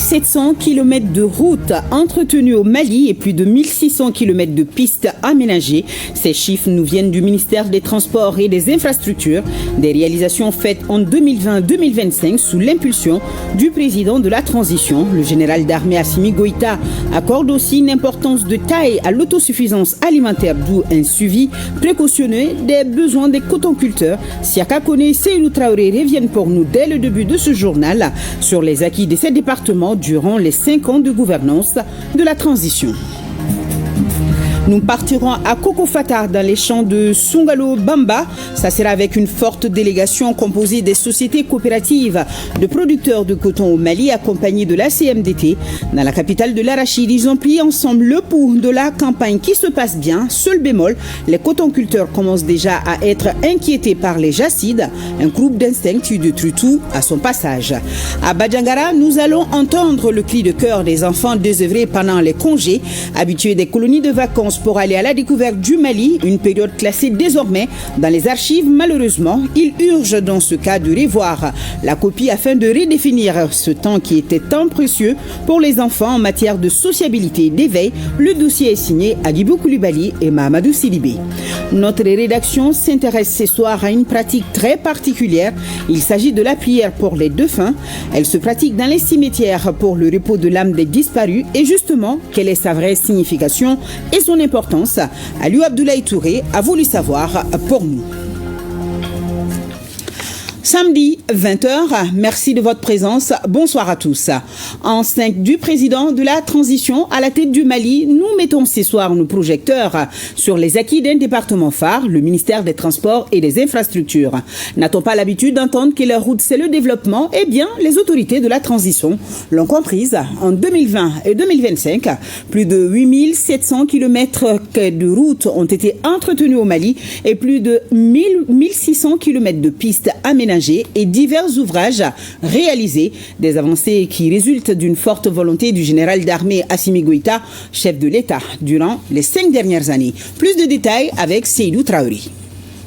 700 km de routes entretenues au Mali et plus de 1600 km de pistes aménagées. Ces chiffres nous viennent du ministère des Transports et des Infrastructures. Des réalisations faites en 2020-2025 sous l'impulsion du président de la transition. Le général d'armée Assimi Goïta accorde aussi une importance de taille à l'autosuffisance alimentaire, d'où un suivi précautionneux des besoins des cotonculteurs. Siaka Kone et Seydou Traoré reviennent pour nous dès le début de ce journal sur les acquis de ces départements durant les 5 ans de gouvernance de la transition. Nous partirons à Kokofata dans les champs de Sungalo Bamba. Ça sera avec une forte délégation composée des sociétés coopératives de producteurs de coton au Mali accompagnés de la CMDT. Dans la capitale de l'Arachide, ils ont plié ensemble le pouls de la campagne qui se passe bien. Seul bémol, les cotonculteurs commencent déjà à être inquiétés par les jacides, un groupe d'insectes de Trutou à son passage. À Badjangara, nous allons entendre le cri de cœur des enfants désœuvrés pendant les congés, habitués des colonies de vacances pour aller à la découverte du Mali, une période classée désormais dans les archives. Malheureusement, il urge dans ce cas de revoir la copie afin de redéfinir ce temps qui était tant précieux pour les enfants en matière de sociabilité et d'éveil. Le dossier est signé Agibou Koulibaly et Mahamadou Sidibé. Notre rédaction s'intéresse ce soir à une pratique très particulière. Il s'agit de la prière pour les défunts. Elle se pratique dans les cimetières pour le repos de l'âme des disparus. Et justement, quelle est sa vraie signification et son importance? Aliou Abdoulaye Touré a voulu savoir pour nous. Samedi, 20h, merci de votre présence. Bonsoir à tous. Enceinte du président de la transition à la tête du Mali, nous mettons ce soir nos projecteurs sur les acquis d'un département phare, le ministère des Transports et des Infrastructures. N'a-t-on pas l'habitude d'entendre que leur route c'est le développement? Eh bien, les autorités de la transition l'ont comprise. En 2020 et 2025, plus de 8700 km de routes ont été entretenues au Mali et plus de 1600 km de pistes aménagées et divers ouvrages réalisés, des avancées qui résultent d'une forte volonté du général d'armée Assimi Goïta, chef de l'État, durant les 5 dernières années. Plus de détails avec Seydou Traoré.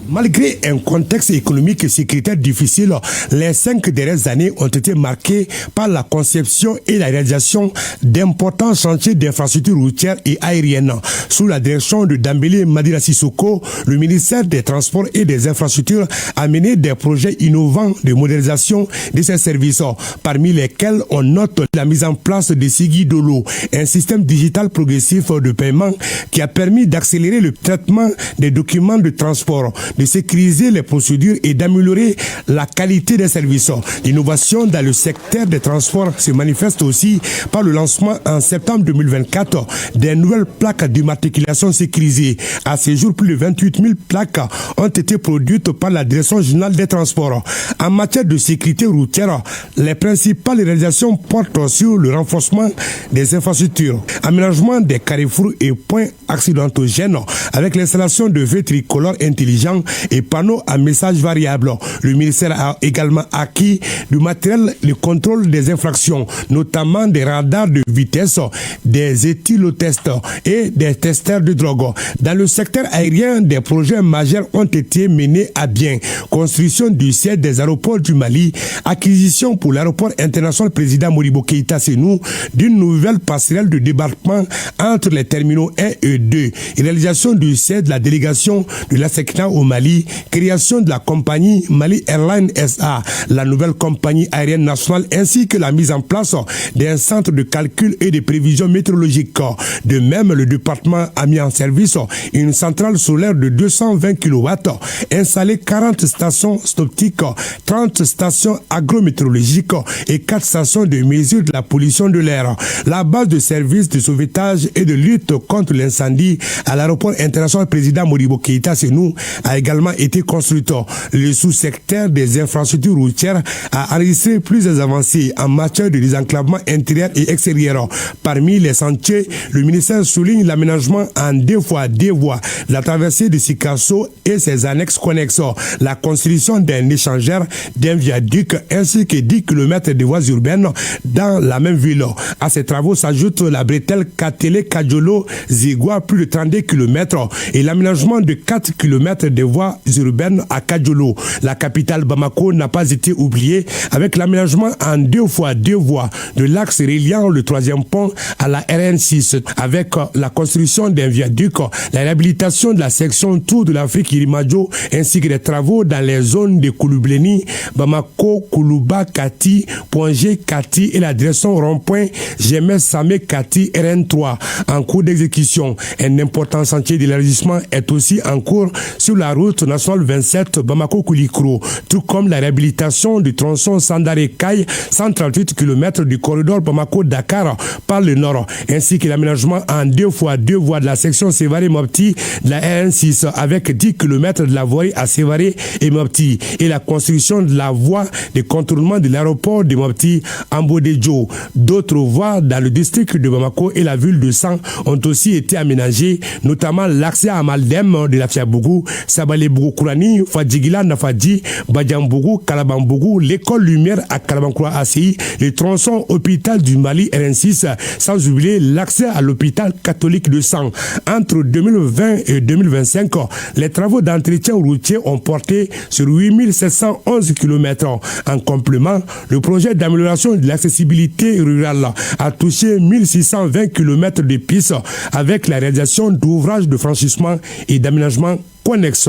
Malgré un contexte économique et sécuritaire difficile, les 5 dernières années ont été marquées par la conception et la réalisation d'importants chantiers d'infrastructures routières et aériennes. Sous la direction de Dambélé Madira Sissoko, le ministère des Transports et des Infrastructures a mené des projets innovants de modernisation de ces services, parmi lesquels on note la mise en place de Sigui Dolo, un système digital progressif de paiement qui a permis d'accélérer le traitement des documents de transport, de sécuriser les procédures et d'améliorer la qualité des services. L'innovation dans le secteur des transports se manifeste aussi par le lancement en septembre 2024 des nouvelles plaques d'immatriculation sécurisées. À ce jour, plus de 28 000 plaques ont été produites par la Direction générale des transports. En matière de sécurité routière, les principales réalisations portent sur le renforcement des infrastructures, aménagement des carrefours et points accidentogènes avec l'installation de feux tricolores intelligents et panneaux à messages variables. Le ministère a également acquis du matériel de contrôle des infractions, notamment des radars de vitesse, des éthylotestes et des testeurs de drogue. Dans le secteur aérien, des projets majeurs ont été menés à bien. Construction du siège des aéroports du Mali, acquisition pour l'aéroport international président Modibo Keïta Sénou d'une nouvelle passerelle de débarquement entre les terminaux 1 et 2, réalisation du siège de la délégation de la SECNA au Mali, création de la compagnie Mali Airlines SA, la nouvelle compagnie aérienne nationale, ainsi que la mise en place d'un centre de calcul et de prévision météorologique. De même, le département a mis en service une centrale solaire de 220 kW, installé 40 stations optiques, 30 stations agrométéorologiques et 4 stations de mesure de la pollution de l'air. La base de services de sauvetage et de lutte contre l'incendie à l'aéroport international président Modibo Keïta Sénou a également été construite. Le sous-secteur des infrastructures routières a enregistré plusieurs avancées en matière de désenclavement intérieur et extérieur. Parmi les sentiers, le ministère souligne l'aménagement en 2 fois 2 voies, la traversée de Sikasso et ses annexes connexes, la construction d'un échangeur, d'un viaduc ainsi que 10 km de voies urbaines dans la même ville. À ces travaux s'ajoute la bretelle Katele-Kadjolo-Zigua, plus de 32 km, et l'aménagement de 4 km de voies urbaines à Kadjolo. La capitale Bamako n'a pas été oubliée avec l'aménagement en 2x2 voies de l'axe reliant le 3e pont à la RN6 avec la construction d'un viaduc, la réhabilitation de la section Tour de l'Afrique Irimajo ainsi que des travaux dans les zones de Kouloubleni, Bamako, Koulouba, Kati, Pongé, Kati et la direction rond-point Jemes Samé Kati RN3 en cours d'exécution. Un important chantier d'élargissement est aussi en cours sur la route nationale 27 Bamako-Koulikro, tout comme la réhabilitation du tronçon Sandare-Kaye, 138 km du corridor Bamako-Dakar par le nord, ainsi que l'aménagement en 2x2 voies de la section Sévaré-Mopti de la RN6 avec 10 km de la voirie à Sévaré et Mopti et la construction de la voie de contournement de l'aéroport de Mopti en Bodéjo. D'autres voies dans le district de Bamako et la ville de San ont aussi été aménagées, notamment l'accès à Maldem de la Fiabougou, Sabalé-Bougou Kourani, Fadjigila Nafadji, Badiambougou, Kalabambougou, l'école Lumière à Kalabankoura ACI, le tronçon hôpital du Mali RN6, sans oublier l'accès à l'hôpital catholique de San. Entre 2020 et 2025, les travaux d'entretien routier ont porté sur 8711 km. En complément, le projet d'amélioration de l'accessibilité rurale a touché 1620 km de pistes avec la réalisation d'ouvrages de franchissement et d'aménagement connexes.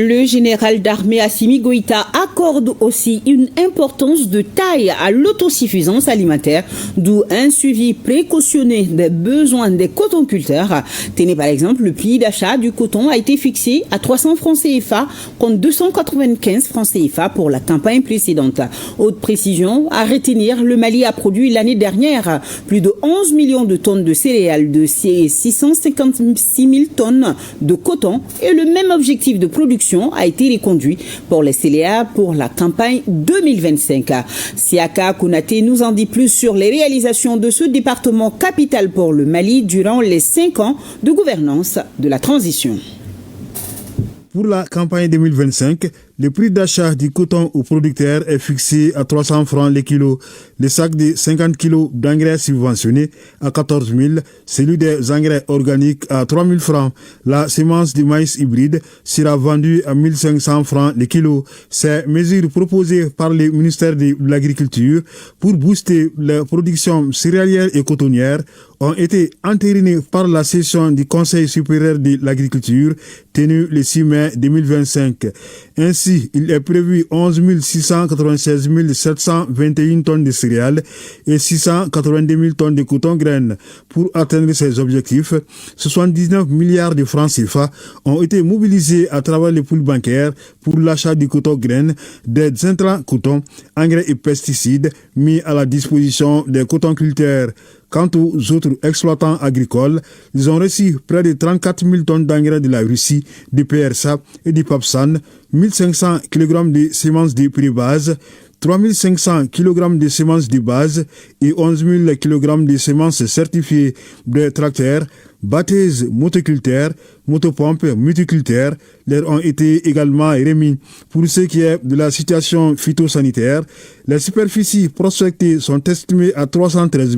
Le général d'armée Assimi Goïta accorde aussi une importance de taille à l'autosuffisance alimentaire, d'où un suivi précautionné des besoins des cotonculteurs. Tenez par exemple, le prix d'achat du coton a été fixé à 300 francs CFA contre 295 francs CFA pour la campagne précédente. Haute précision, à retenir, le Mali a produit l'année dernière plus de 11 millions de tonnes de céréales, de 656 000 tonnes de coton et le même objectif de production a été reconduit pour les CELEA pour la campagne 2025. Siaka Konaté nous en dit plus sur les réalisations de ce département capital pour le Mali durant les 5 ans de gouvernance de la transition. Pour la campagne 2025, le prix d'achat du coton aux producteurs est fixé à 300 francs le kilo. Le sac de 50 kg d'engrais subventionnés à 14 000, celui des engrais organiques à 3 000 francs. La semence de maïs hybride sera vendue à 1 500 francs le kilo. Ces mesures proposées par le ministère de l'Agriculture pour booster la production céréalière et cotonnière ont été entérinées par la session du Conseil supérieur de l'agriculture tenue le 6 mai 2025. Ainsi, il est prévu 11 696 721 tonnes de céréales et 682 000 tonnes de coton-graines. Pour atteindre ces objectifs, 79 milliards de francs CFA ont été mobilisés à travers les poules bancaires pour l'achat du coton-graines, des intrants coton, engrais et pesticides mis à la disposition des cotonculteurs. Quant aux autres exploitants agricoles, ils ont reçu près de 34 000 tonnes d'engrais de la Russie, du PRSA et du PAPSAN, 1500 kg de semences de pré-base, 3500 kg de semences de base et 11 000 kg de semences certifiées de tracteurs, batteuses motoculteurs, motopompes multiculteurs leur ont été également remis. Pour ce qui est de la situation phytosanitaire, les superficies prospectées sont estimées à 313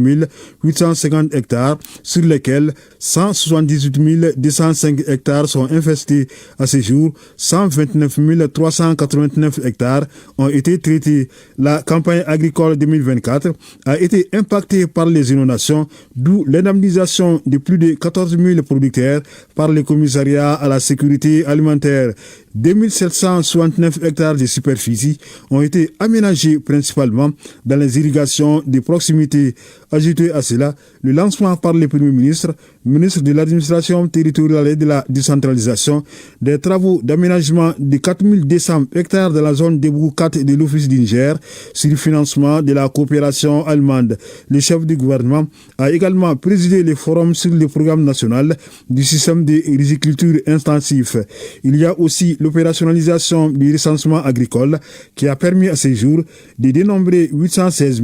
850 hectares, sur lesquels 178 205 hectares sont infestés. À ce jour, 129 389 hectares ont été traités. La campagne agricole 2024 a été impactée par les inondations, d'où l'indemnisation de plus de 14 000 producteurs par le commissariat à la sécurité alimentaire. 2769 hectares de superficie ont été aménagés principalement dans les irrigations de proximité. Ajouté à cela, le lancement par le Premier ministre, ministre de l'administration territoriale et de la décentralisation, des travaux d'aménagement de 4200 hectares dans la zone de Boukat de l'Office du Niger sur le financement de la coopération allemande. Le chef du gouvernement a également présidé le forum sur le programme national du système de riziculture intensif. Il y a aussi l'opérationnalisation du recensement agricole qui a permis à ce jour de dénombrer 816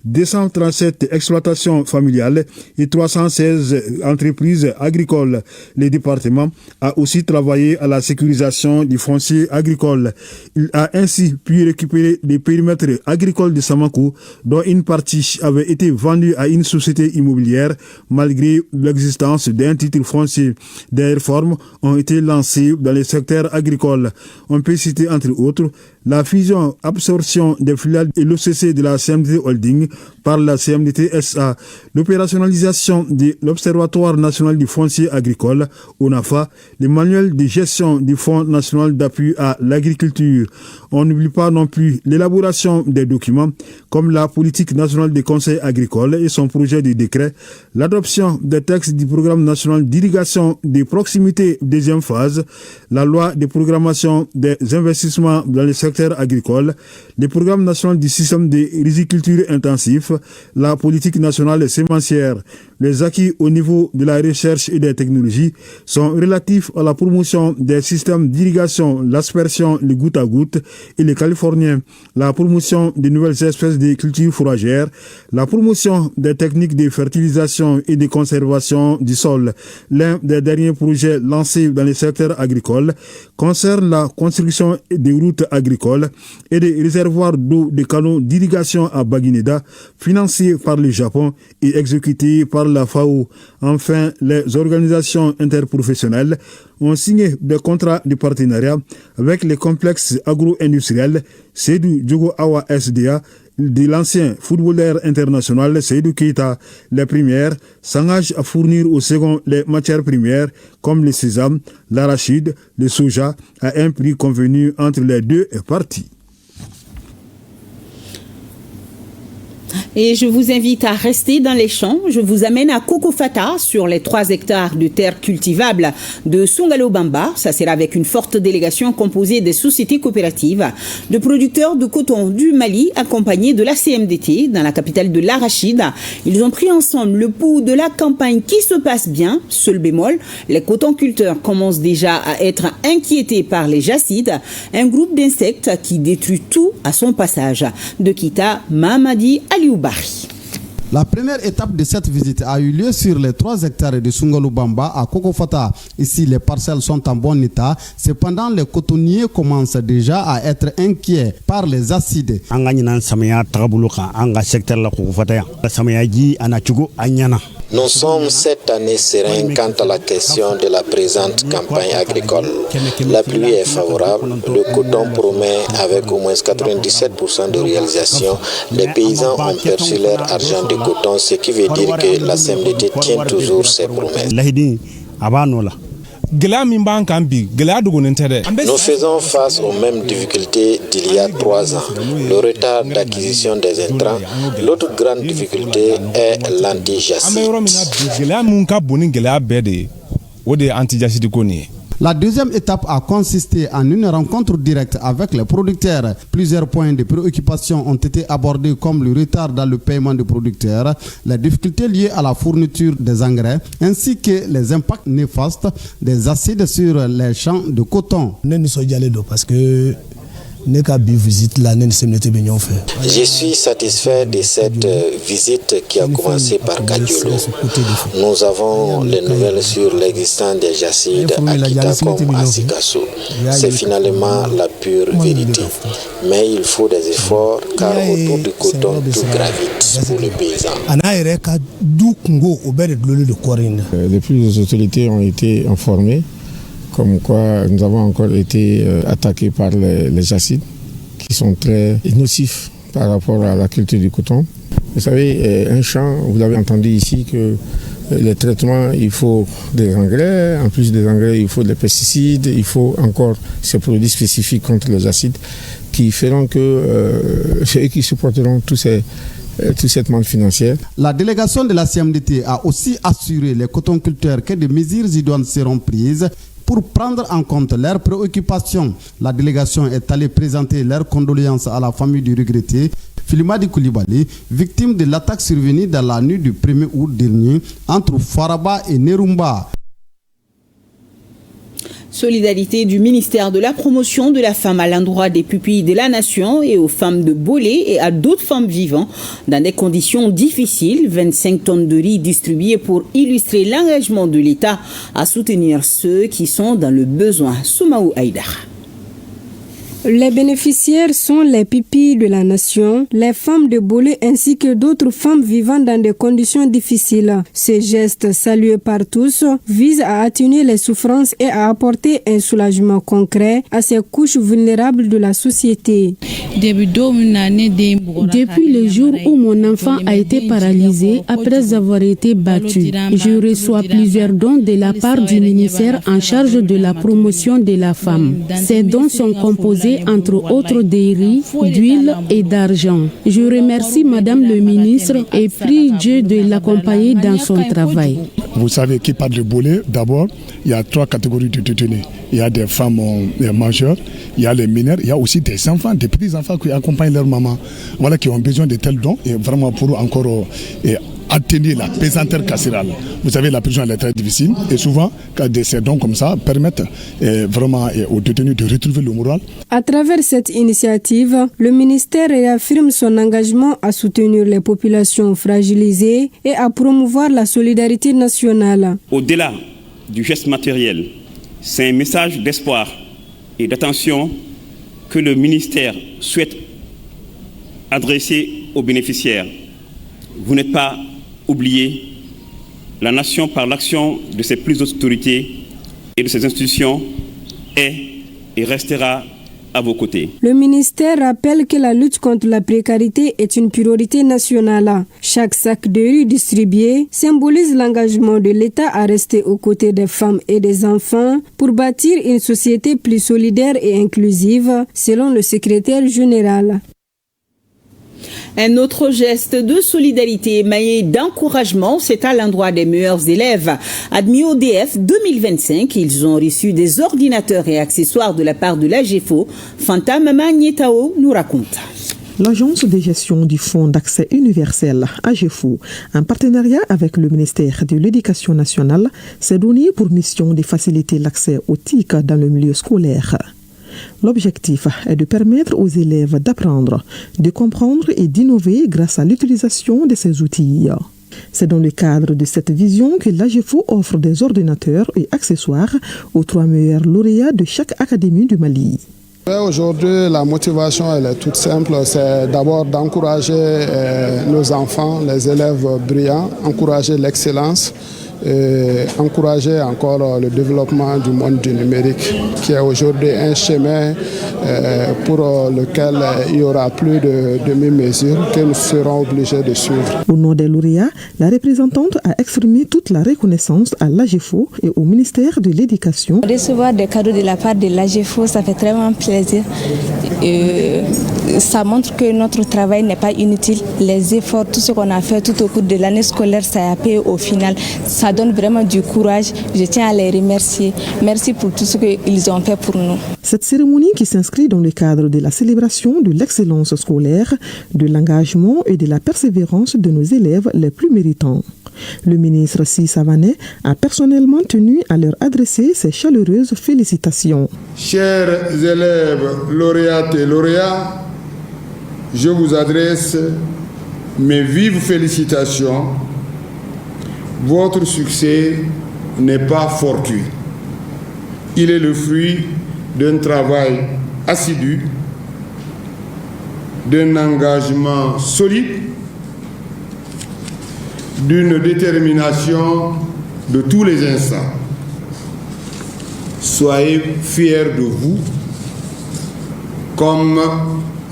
237 exploitations familiales et 316 entreprises agricoles. Le département a aussi travaillé à la sécurisation du foncier agricole. Il a ainsi pu récupérer des périmètres agricoles de Samakou dont une partie avait été vendue à une société immobilière malgré l'existence d'un titre foncier. Des réformes ont été lancées dans les secteurs agricoles. On peut citer entre autres la fusion-absorption des filiales et l'OCC de la CMDT Holding par la CMDT SA, l'opérationnalisation de l'Observatoire national du foncier agricole, ONAFA, le manuel de gestion du Fonds national d'appui à l'agriculture. On n'oublie pas non plus l'élaboration des documents comme la politique nationale des conseils agricoles et son projet de décret, l'adoption des textes du programme national d'irrigation des proximités deuxième phase, la loi de programmation des investissements dans les secteurs agricole, le programme national du système de riziculture intensif, la politique nationale sémencière. Les acquis au niveau de la recherche et des technologies sont relatifs à la promotion des systèmes d'irrigation, l'aspersion, le goutte à goutte et les californiens, la promotion des nouvelles espèces de cultures fourragères, la promotion des techniques de fertilisation et de conservation du sol. L'un des derniers projets lancés dans le secteur agricole concerne la construction des routes agricoles et des réservoirs d'eau des canaux d'irrigation à Baguineda, financés par le Japon et exécutés par la FAO. Enfin, les organisations interprofessionnelles ont signé des contrats de partenariat avec les complexes agro-industriels Seydou Diogo Awa SDA de l'ancien footballeur international Seydou Keita. Les premières s'engagent à fournir au second les matières premières comme le sésame, l'arachide, le soja à un prix convenu entre les deux parties. Et je vous invite à rester dans les champs. Je vous amène à Kokofata sur les 3 hectares de terres cultivables de Songalo-Bamba. Ça sera avec une forte délégation composée des sociétés coopératives de producteurs de coton du Mali accompagnés de la CMDT dans la capitale de l'Arachide. Ils ont pris ensemble le pouls de la campagne qui se passe bien. Seul bémol, les cotonculteurs commencent déjà à être inquiétés par les jacides, un groupe d'insectes qui détruit tout à son passage. De Kita, Mamadi Aliou. La première étape de cette visite a eu lieu sur les 3 hectares de Songalo-Bamba à Kokofata. Ici, les parcelles sont en bon état. Cependant, les cotonniers commencent déjà à être inquiets par les acides. Nous sommes cette année sereins quant à la question de la présente campagne agricole. La pluie est favorable, le coton promet avec au moins 97% de réalisation. Les paysans ont perçu leur argent de coton, ce qui veut dire que la CMDT tient toujours ses promesses. Nous faisons face aux mêmes difficultés d'il y a 3 ans. Le retard d'acquisition des intrants. L'autre grande difficulté est l'anti-jacide. La deuxième étape a consisté en une rencontre directe avec les producteurs. Plusieurs points de préoccupation ont été abordés comme le retard dans le paiement des producteurs, les difficultés liées à la fourniture des engrais, ainsi que les impacts néfastes des acides sur les champs de coton. Je suis satisfait de cette visite qui a commencé par Kadiolo. Nous avons les nouvelles sur l'existence des jacides à Kita comme à Sikasso. C'est finalement la pure vérité. Mais il faut des efforts car autour du coton tout gravite pour le paysan. Depuis, les autorités ont été informées comme quoi nous avons encore été attaqués par les jacides qui sont très nocifs par rapport à la culture du coton. Vous savez, un champ, vous avez entendu ici que les traitements, il faut des engrais, en plus des engrais, il faut des pesticides, il faut encore ces produits spécifiques contre les acides qui feront que c'est eux qui supporteront toute cette manne financière. La délégation de la CMDT a aussi assuré les cotonculteurs que des mesures idoines seront prises pour prendre en compte leurs préoccupations. La délégation est allée présenter leurs condoléances à la famille du regretté Filimadi Koulibaly, victime de l'attaque survenue dans la nuit du 1er août dernier entre Faraba et Nerumba. Solidarité du ministère de la promotion de la femme à l'endroit des pupilles de la nation et aux femmes de Bolé et à d'autres femmes vivant dans des conditions difficiles. 25 tonnes de riz distribuées pour illustrer l'engagement de l'État à soutenir ceux qui sont dans le besoin. Soumaou Haïdar. Les bénéficiaires sont les pupilles de la nation, les femmes de Bolé ainsi que d'autres femmes vivant dans des conditions difficiles. Ce geste salué par tous vise à atténuer les souffrances et à apporter un soulagement concret à ces couches vulnérables de la société. Depuis le jour où mon enfant a été paralysé après avoir été battu, je reçois plusieurs dons de la part du ministère en charge de la promotion de la femme. Ces dons sont composés entre autres des riz, d'huile et d'argent. Je remercie Madame le ministre et prie Dieu de l'accompagner dans son travail. Vous savez qui parle de Bolé, d'abord, il y a 3 catégories de détenus. Il y a des femmes majeures, il y a les mineurs, il y a aussi des enfants, des petits-enfants qui accompagnent leur maman, voilà, qui ont besoin de tels dons et vraiment pour encore atténuer la pesanteur carcérale. Vous savez, la prison elle est très difficile et souvent, ces dons comme ça permettent vraiment aux détenus de retrouver le moral. À travers cette initiative, le ministère réaffirme son engagement à soutenir les populations fragilisées et à promouvoir la solidarité nationale. Au-delà du geste matériel, c'est un message d'espoir et d'attention que le ministère souhaite adresser aux bénéficiaires. Vous n'êtes pas oubliés. La nation, par l'action de ses plus hautes autorités et de ses institutions, est et restera à vos côtés. Le ministère rappelle que la lutte contre la précarité est une priorité nationale. Chaque sac de riz distribué symbolise l'engagement de l'État à rester aux côtés des femmes et des enfants pour bâtir une société plus solidaire et inclusive, selon le secrétaire général. Un autre geste de solidarité émaillé d'encouragement, c'est à l'endroit des meilleurs élèves. Admis au DF 2025, ils ont reçu des ordinateurs et accessoires de la part de l'AGEFO. Fanta Mama Nietao nous raconte. L'Agence de gestion du Fonds d'accès universel, AGEFO, en partenariat avec le ministère de l'Éducation nationale, s'est donné pour mission de faciliter l'accès aux TIC dans le milieu scolaire. L'objectif est de permettre aux élèves d'apprendre, de comprendre et d'innover grâce à l'utilisation de ces outils. C'est dans le cadre de cette vision que l'AGEFO offre des ordinateurs et accessoires aux 3 meilleurs lauréats de chaque académie du Mali. Aujourd'hui, la motivation elle est toute simple, c'est d'abord d'encourager nos enfants, les élèves brillants, encourager l'excellence, encourager encore le développement du monde du numérique, qui est aujourd'hui un chemin pour lequel il y aura plus de demi-mesures que nous serons obligés de suivre. Au nom des lauréats, la représentante a exprimé toute la reconnaissance à l'AGEFO et au ministère de l'Éducation. Recevoir des cadeaux de la part de l'AGEFO, ça fait vraiment plaisir. Ça montre que notre travail n'est pas inutile. Les efforts, tout ce qu'on a fait tout au cours de l'année scolaire, ça a payé au final. Ça donne vraiment du courage. Je tiens à les remercier. Merci pour tout ce qu'ils ont fait pour nous. Cette cérémonie qui s'inscrit dans le cadre de la célébration de l'excellence scolaire, de l'engagement et de la persévérance de nos élèves les plus méritants. Le ministre Si Savané a personnellement tenu à leur adresser ses chaleureuses félicitations. Chers élèves lauréates et lauréats, je vous adresse mes vives félicitations. Votre succès n'est pas fortuit. Il est le fruit d'un travail assidu, d'un engagement solide, d'une détermination de tous les instants. Soyez fiers de vous, comme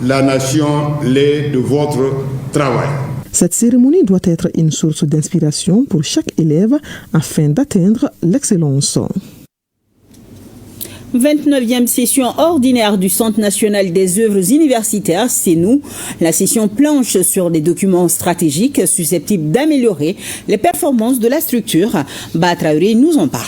la nation l'est de votre travail. Cette cérémonie doit être une source d'inspiration pour chaque élève afin d'atteindre l'excellence. 29e session ordinaire du Centre national des œuvres universitaires, c'est nous. La session planche sur des documents stratégiques susceptibles d'améliorer les performances de la structure. Batraoré nous en parle.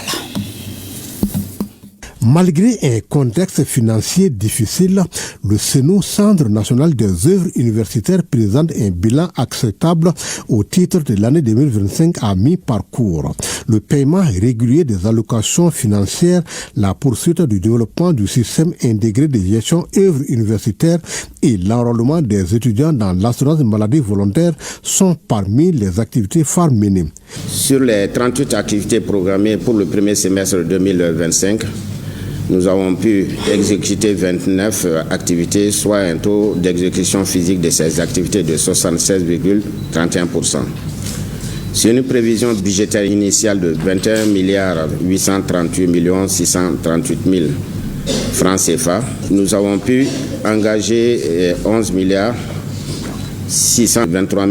Malgré un contexte financier difficile, le CENU, Centre national des œuvres universitaires, présente un bilan acceptable au titre de l'année 2025 à mi-parcours. Le paiement régulier des allocations financières, la poursuite du développement du système intégré de gestion œuvres universitaires et l'enrôlement des étudiants dans l'assurance maladie volontaire sont parmi les activités phares menées. Sur les 38 activités programmées pour le premier semestre 2025, nous avons pu exécuter 29 activités, soit un taux d'exécution physique de ces activités de 76,31%. C'est une prévision budgétaire initiale de 21 838 638 000 francs CFA. Nous avons pu engager 11 623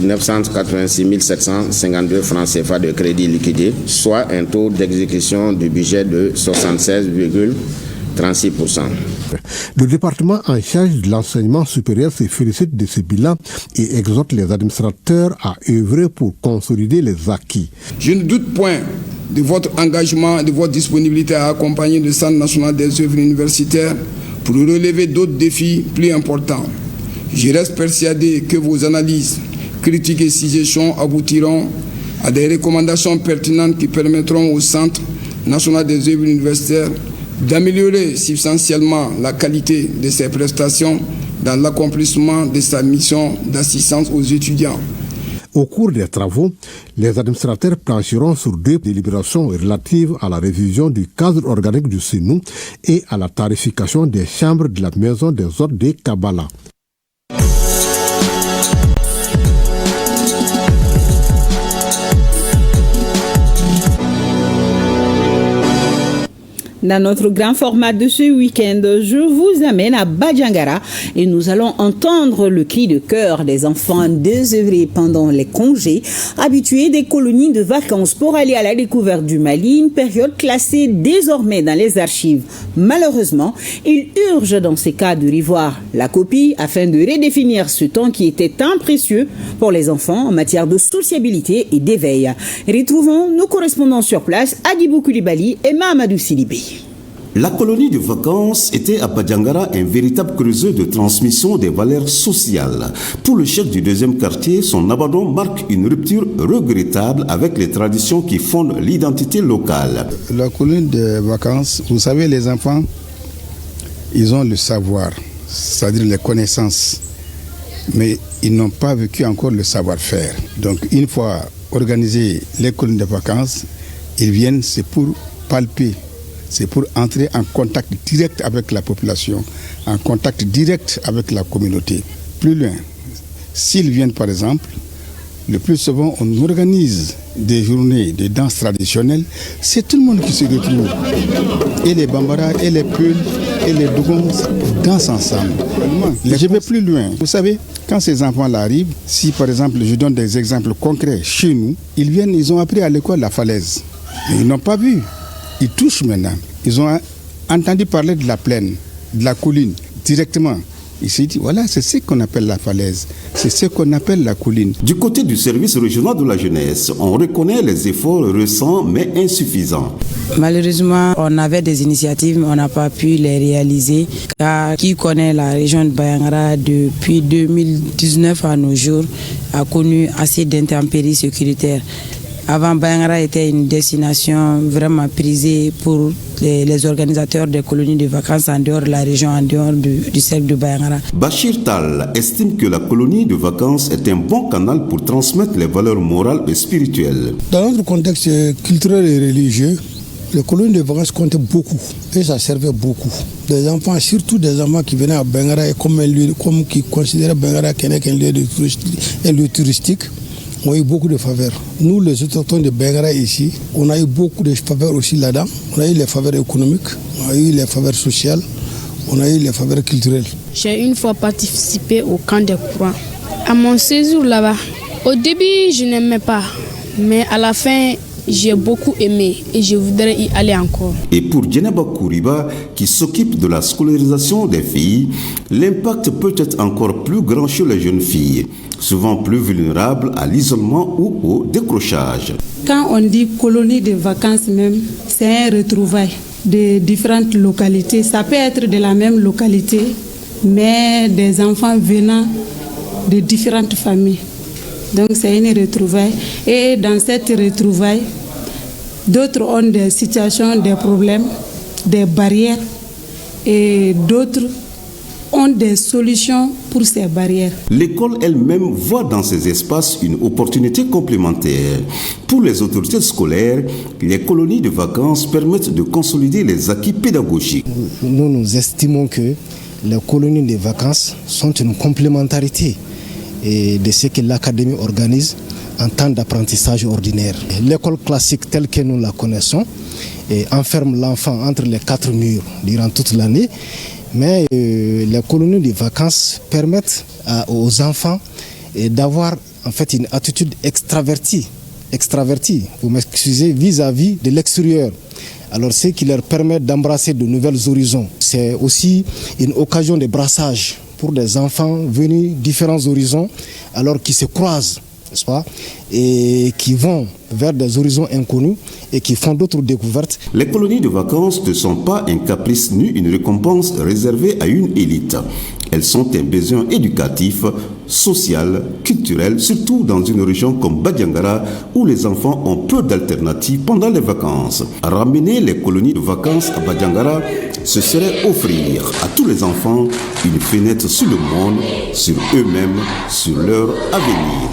986 752 francs CFA de crédit liquidé, soit un taux d'exécution du budget de 76,36%. Le département en charge de l'enseignement supérieur se félicite de ce bilan et exhorte les administrateurs à œuvrer pour consolider les acquis. Je ne doute point de votre engagement et de votre disponibilité à accompagner le Centre national des œuvres universitaires pour relever d'autres défis plus importants. Je reste persuadé que vos analyses, critiques et suggestions aboutiront à des recommandations pertinentes qui permettront au Centre national des œuvres universitaires d'améliorer substantiellement la qualité de ses prestations dans l'accomplissement de sa mission d'assistance aux étudiants. Au cours des travaux, les administrateurs plancheront sur 2 délibérations relatives à la révision du cadre organique du CENU et à la tarification des chambres de la maison des hôtes de Kabbalah. Dans notre grand format de ce week-end, je vous amène à Badjangara et nous allons entendre le cri de cœur des enfants désœuvrés pendant les congés, habitués des colonies de vacances pour aller à la découverte du Mali, une période classée désormais dans les archives. Malheureusement, il urge dans ces cas de revoir la copie afin de redéfinir ce temps qui était tant précieux pour les enfants en matière de sociabilité et d'éveil. Retrouvons nos correspondants sur place, Adibou Koulibaly et Mahamadou Sidibé. La colonie de vacances était à Badjangara un véritable creuset de transmission des valeurs sociales. Pour le chef du 2e quartier, son abandon marque une rupture regrettable avec les traditions qui fondent l'identité locale. La colonie de vacances, vous savez, les enfants, ils ont le savoir, c'est-à-dire les connaissances, mais ils n'ont pas vécu encore le savoir-faire. Donc une fois organisées les colonies de vacances, ils viennent, c'est pour palper. C'est pour entrer en contact direct avec la population, en contact direct avec la communauté. Plus loin, s'ils viennent par exemple, le plus souvent on organise des journées de danse traditionnelle, c'est tout le monde qui se retrouve. Et les Bambara, et les Peuls, et les Dougons dansent ensemble. Je vais plus loin. Vous savez, quand ces enfants-là arrivent, si par exemple je donne des exemples concrets chez nous, ils viennent, ils ont appris à l'école la falaise. Mais ils n'ont pas vu. Ils touchent maintenant. Ils ont entendu parler de la plaine, de la colline, directement. Ils se disent, voilà, c'est ce qu'on appelle la falaise. C'est ce qu'on appelle la colline. Du côté du service régional de la jeunesse, on reconnaît les efforts récents mais insuffisants. Malheureusement, on avait des initiatives, mais on n'a pas pu les réaliser. Car qui connaît la région de Badjangara depuis 2019 à nos jours a connu assez d'intempéries sécuritaires. Avant, Badjangara était une destination vraiment prisée pour les organisateurs des colonies de vacances en dehors de la région, en dehors du cercle de Badjangara. Bachir Tal estime que la colonie de vacances est un bon canal pour transmettre les valeurs morales et spirituelles. Dans notre contexte culturel et religieux, les colonies de vacances comptaient beaucoup et ça servait beaucoup. Des enfants, surtout des enfants qui venaient à Badjangara et comme qui considéraient Badjangara comme un lieu touristique, ont eu beaucoup de faveurs. Nous, les autochtones de Badjangara ici, on a eu beaucoup de faveurs aussi là-dedans. On a eu les faveurs économiques, on a eu les faveurs sociales, on a eu les faveurs culturelles. J'ai une fois participé au camp des courants. À mon séjour là-bas, au début, je n'aimais pas, mais à la fin, j'ai beaucoup aimé et je voudrais y aller encore. Et pour Djenaba Kouriba, qui s'occupe de la scolarisation des filles, l'impact peut être encore plus grand chez les jeunes filles, souvent plus vulnérables à l'isolement ou au décrochage. Quand on dit colonie de vacances même, c'est un retrouvail. de différentes localités. Ça peut être de la même localité, mais des enfants venant de différentes familles. Donc c'est une retrouvaille. Et dans cette retrouvaille, d'autres ont des situations, des problèmes, des barrières, et d'autres ont des solutions pour ces barrières. L'école elle-même voit dans ces espaces une opportunité complémentaire. Pour les autorités scolaires, les colonies de vacances permettent de consolider les acquis pédagogiques. Nous estimons que les colonies de vacances sont une complémentarité de ce que l'académie organise en temps d'apprentissage ordinaire. L'école classique telle que nous la connaissons enferme l'enfant entre les quatre murs durant toute l'année, mais les colonies de vacances permettent aux enfants d'avoir en fait une attitude extravertie, vous m'excusez, vis-à-vis de l'extérieur. Alors ce qui leur permet d'embrasser de nouveaux horizons. C'est aussi une occasion de brassage pour des enfants venus de différents horizons, alors qui se croisent, n'est-ce pas, et qui vont vers des horizons inconnus et qui font d'autres découvertes. Les colonies de vacances ne sont pas un caprice ni une récompense réservée à une élite. Elles sont un besoin éducatif, social, culturel, surtout dans une région comme Badiangara où les enfants ont peu d'alternatives pendant les vacances. Ramener les colonies de vacances à Badiangara, ce serait offrir à tous les enfants une fenêtre sur le monde, sur eux-mêmes, sur leur avenir.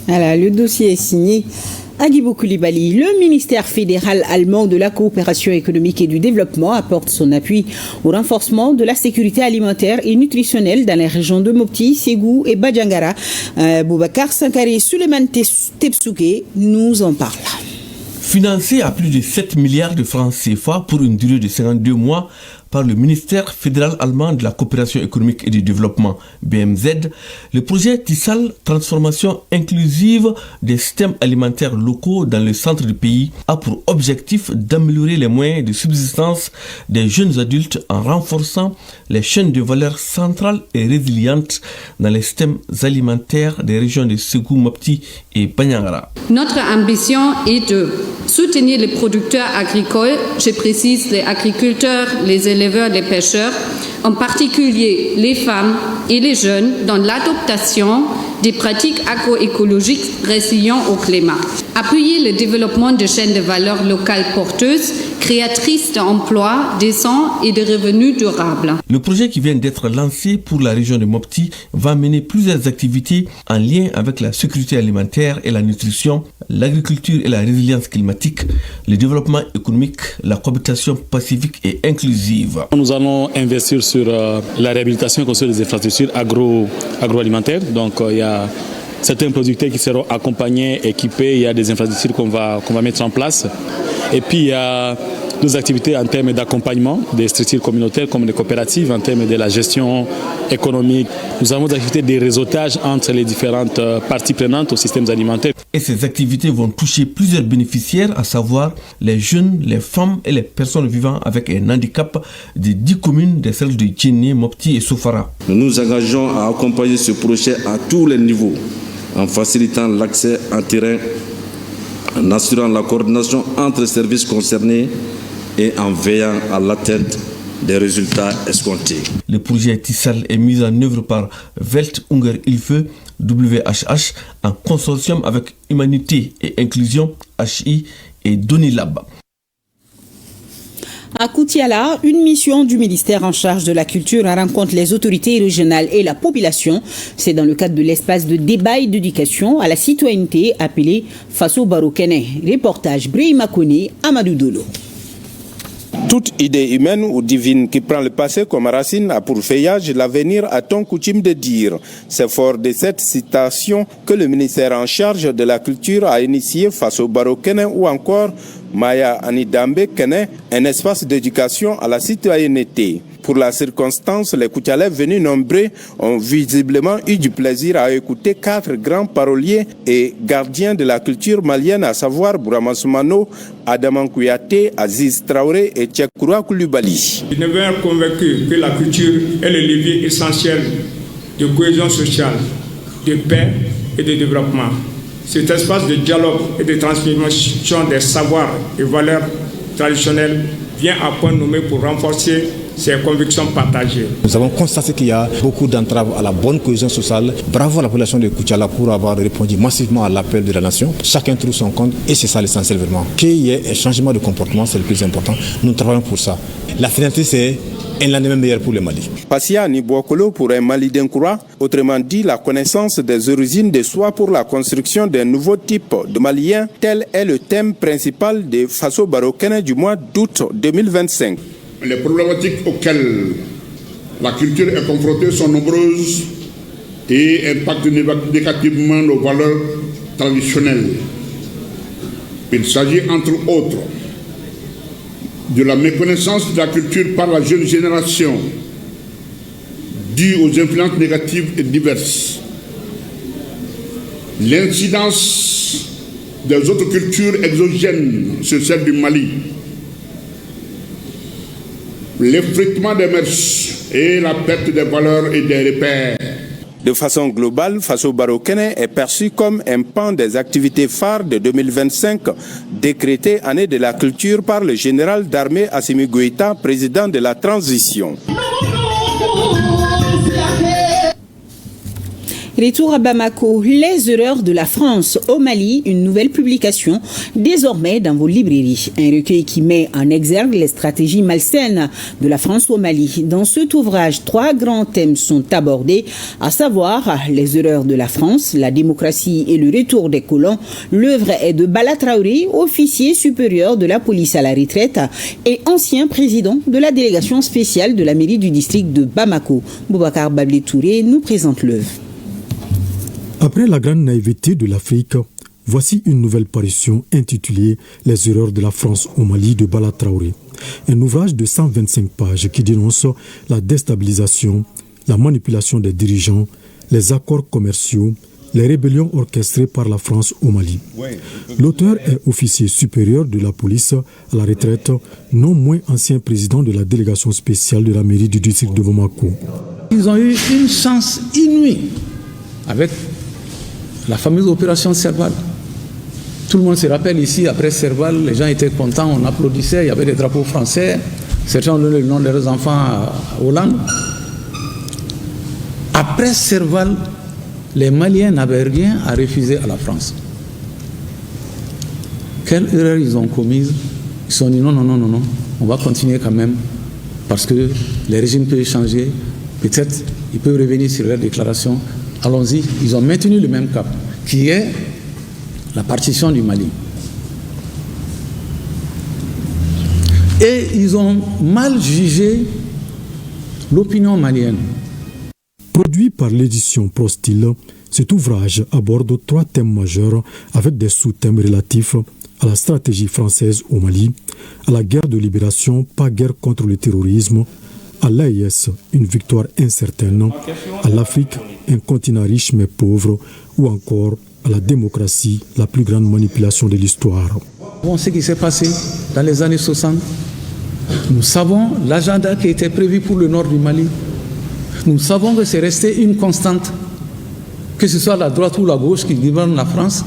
Voilà, le dossier est signé Agibou Koulibaly. Le ministère fédéral allemand de la coopération économique et du développement apporte son appui au renforcement de la sécurité alimentaire et nutritionnelle dans les régions de Mopti, Ségou et Badiangara. Boubacar Sankari Suleiman Tepsouké nous en parle. Financé à plus de 7 milliards de francs CFA pour une durée de 52 mois par le ministère fédéral allemand de la coopération économique et du développement, BMZ, le projet Tissal, transformation inclusive des systèmes alimentaires locaux dans le centre du pays, a pour objectif d'améliorer les moyens de subsistance des jeunes adultes en renforçant les chaînes de valeur centrales et résilientes dans les systèmes alimentaires des régions de Ségou, Mopti et Banyangara. Notre ambition est de soutenir les producteurs agricoles, je précise les agriculteurs, les éleveurs, les pêcheurs, en particulier les femmes et les jeunes dans l'adoption des pratiques agroécologiques résilientes au climat. Appuyer le développement de chaînes de valeur locales porteuses, créatrices d'emplois décents et de revenus durables. Le projet qui vient d'être lancé pour la région de Mopti va mener plusieurs activités en lien avec la sécurité alimentaire et la nutrition, l'agriculture et la résilience climatique, le développement économique, la cohabitation pacifique et inclusive. Nous allons investir sur la réhabilitation et construire des infrastructures agroalimentaires. Donc il y a certains producteurs qui seront accompagnés, équipés, il y a des infrastructures qu'on va mettre en place. Et puis il y a d'autres activités en termes d'accompagnement des structures communautaires comme les coopératives, en termes de la gestion économique. Nous avons des activités de réseautage entre les différentes parties prenantes aux systèmes alimentaires. Et ces activités vont toucher plusieurs bénéficiaires, à savoir les jeunes, les femmes et les personnes vivant avec un handicap des 10 communes des celles de Djinné, Mopti et Sofara. Nous nous engageons à accompagner ce projet à tous les niveaux, en facilitant l'accès en terrain, en assurant la coordination entre les services concernés et en veillant à l'atteinte des résultats escomptés. Le projet Tissal est mis en œuvre par Welt Unger Hilfe, WHH, en consortium avec Humanité et Inclusion, HI, et Donilab. À Koutiala, une mission du ministère en charge de la culture rencontre les autorités régionales et la population. C'est dans le cadre de l'espace de débat et d'éducation à la citoyenneté appelé Faso Barokene. Reportage Brahima Kone, Amadou Dolo. Toute idée humaine ou divine qui prend le passé comme racine a pour feuillage l'avenir, a-t-on coutume de dire. C'est fort de cette citation que le ministère en charge de la culture a initié face au Barokene ou encore Maya Anidambe Kene, un espace d'éducation à la citoyenneté. Pour la circonstance, les Koutialais venus nombreux ont visiblement eu du plaisir à écouter 4 grands paroliers et gardiens de la culture malienne, à savoir Bourama Soumano, Adaman Kouyaté, Aziz Traoré et Tchekoura Koulibaly. Je suis bien convaincu que la culture est le levier essentiel de cohésion sociale, de paix et de développement. Cet espace de dialogue et de transmission des savoirs et valeurs traditionnelles vient à point nommé pour renforcer ces convictions partagées. Nous avons constaté qu'il y a beaucoup d'entraves à la bonne cohésion sociale. Bravo à la population de Koutiala pour avoir répondu massivement à l'appel de la nation. Chacun trouve son compte et c'est ça l'essentiel vraiment. Qu'il y ait un changement de comportement, c'est le plus important. Nous travaillons pour ça. La finalité, c'est un lendemain meilleur pour le Mali. Passia Nibuokolo pour un Mali d'Inkoura, autrement dit la connaissance des origines de soi pour la construction d'un nouveau type de Malien, tel est le thème principal de Faso Barokene du mois d'août 2025. Les problématiques auxquelles la culture est confrontée sont nombreuses et impactent négativement nos valeurs traditionnelles. Il s'agit entre autres de la méconnaissance de la culture par la jeune génération, due aux influences négatives et diverses. L'incidence des autres cultures exogènes sur celle du Mali, l'effritement des mœurs et la perte des valeurs et des repères. De façon globale, Faso Barokene est perçu comme un pan des activités phares de 2025, décrété année de la culture par le général d'armée Assimi Goïta, président de la transition. Retour à Bamako, les erreurs de la France au Mali, une nouvelle publication désormais dans vos librairies. Un recueil qui met en exergue les stratégies malsaines de la France au Mali. Dans cet ouvrage, 3 grands thèmes sont abordés, à savoir les erreurs de la France, la démocratie et le retour des colons. L'œuvre est de Bala Traoré, officier supérieur de la police à la retraite et ancien président de la délégation spéciale de la mairie du district de Bamako. Boubacar Bablé Touré nous présente l'œuvre. Après la grande naïveté de l'Afrique, voici une nouvelle parution intitulée « Les erreurs de la France au Mali » de Bala Traoré. Un ouvrage de 125 pages qui dénonce la déstabilisation, la manipulation des dirigeants, les accords commerciaux, les rébellions orchestrées par la France au Mali. L'auteur est officier supérieur de la police à la retraite, non moins ancien président de la délégation spéciale de la mairie du district de Bamako. Ils ont eu une chance inouïe avec la fameuse opération Serval. Tout le monde se rappelle ici, après Serval, les gens étaient contents, on applaudissait, il y avait des drapeaux français, certains ont donné le nom de leurs enfants à Hollande. Après Serval, les Maliens n'avaient rien à refuser à la France. Quelle erreur ils ont commise? Ils se sont dit non, on va continuer quand même, parce que les régimes peuvent changer, peut-être ils peuvent revenir sur leurs déclarations. Allons-y, ils ont maintenu le même cap, qui est la partition du Mali. Et ils ont mal jugé l'opinion malienne. Produit par l'édition Prostyle, cet ouvrage aborde 3 thèmes majeurs avec des sous-thèmes relatifs à la stratégie française au Mali, à la guerre de libération, pas guerre contre le terrorisme, à l'AIS, une victoire incertaine, à l'Afrique, un continent riche mais pauvre, ou encore à la démocratie, la plus grande manipulation de l'histoire. Bon, ce qui s'est passé dans les années 60, nous savons l'agenda qui était prévu pour le nord du Mali. Nous savons que c'est resté une constante, que ce soit la droite ou la gauche qui gouverne la France.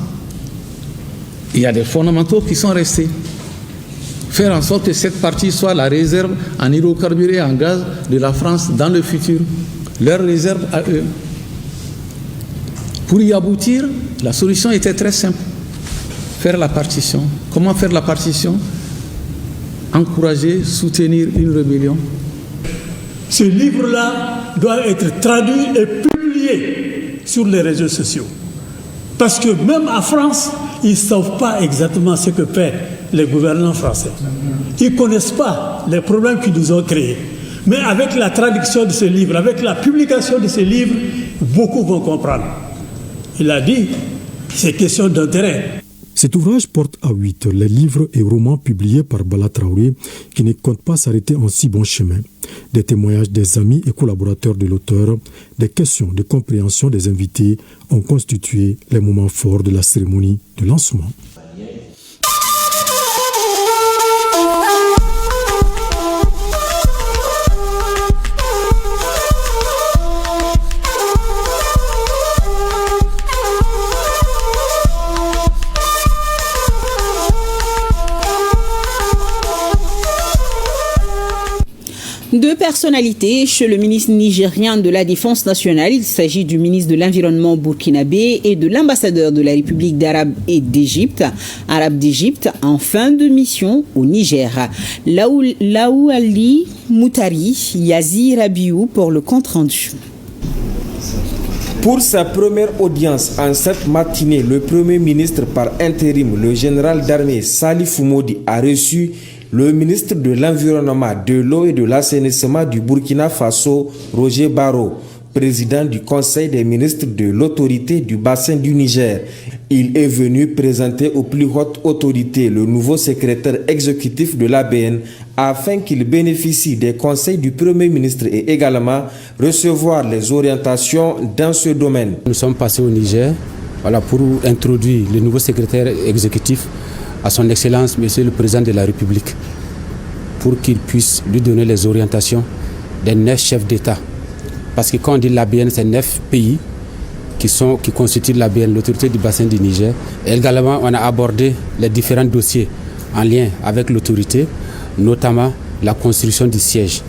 Il y a des fondamentaux qui sont restés. Faire en sorte que cette partie soit la réserve en hydrocarbures et en gaz de la France dans le futur. Leur réserve à eux. Pour y aboutir, la solution était très simple. Faire la partition. Comment faire la partition? Encourager, soutenir une rébellion. Ce livre-là doit être traduit et publié sur les réseaux sociaux. Parce que même en France, ils ne savent pas exactement ce que fait les gouvernants français. Ils ne connaissent pas les problèmes qu'ils nous ont créés. Mais avec la traduction de ce livre, avec la publication de ce livre, beaucoup vont comprendre. Il a dit, c'est question d'intérêt. Cet ouvrage porte à 8 les livres et romans publiés par Bala Traoré qui ne comptent pas s'arrêter en si bon chemin. Des témoignages des amis et collaborateurs de l'auteur, des questions de compréhension des invités ont constitué les moments forts de la cérémonie de lancement. Deux personnalités chez le ministre nigérien de la Défense nationale. Il s'agit du ministre de l'Environnement burkinabé et de l'ambassadeur de la République arabe d'Égypte en fin de mission au Niger. Laou Ali Moutari, Yazi Rabiou pour le compte-rendu. Pour sa première audience en cette matinée, le Premier ministre par intérim, le général d'armée Salif Moudi, a reçu le ministre de l'Environnement, de l'eau et de l'assainissement du Burkina Faso, Roger Barro, président du Conseil des ministres de l'autorité du bassin du Niger. Il est venu présenter aux plus hautes autorités le nouveau secrétaire exécutif de l'ABN afin qu'il bénéficie des conseils du Premier ministre et également recevoir les orientations dans ce domaine. Nous sommes passés au Niger pour introduire le nouveau secrétaire exécutif à son Excellence, Monsieur le Président de la République, pour qu'il puisse lui donner les orientations des 9 chefs d'État. Parce que quand on dit l'ABN, c'est 9 pays qui constituent l'ABN, l'autorité du bassin du Niger. Et également, on a abordé les différents dossiers en lien avec l'autorité, notamment la construction du siège.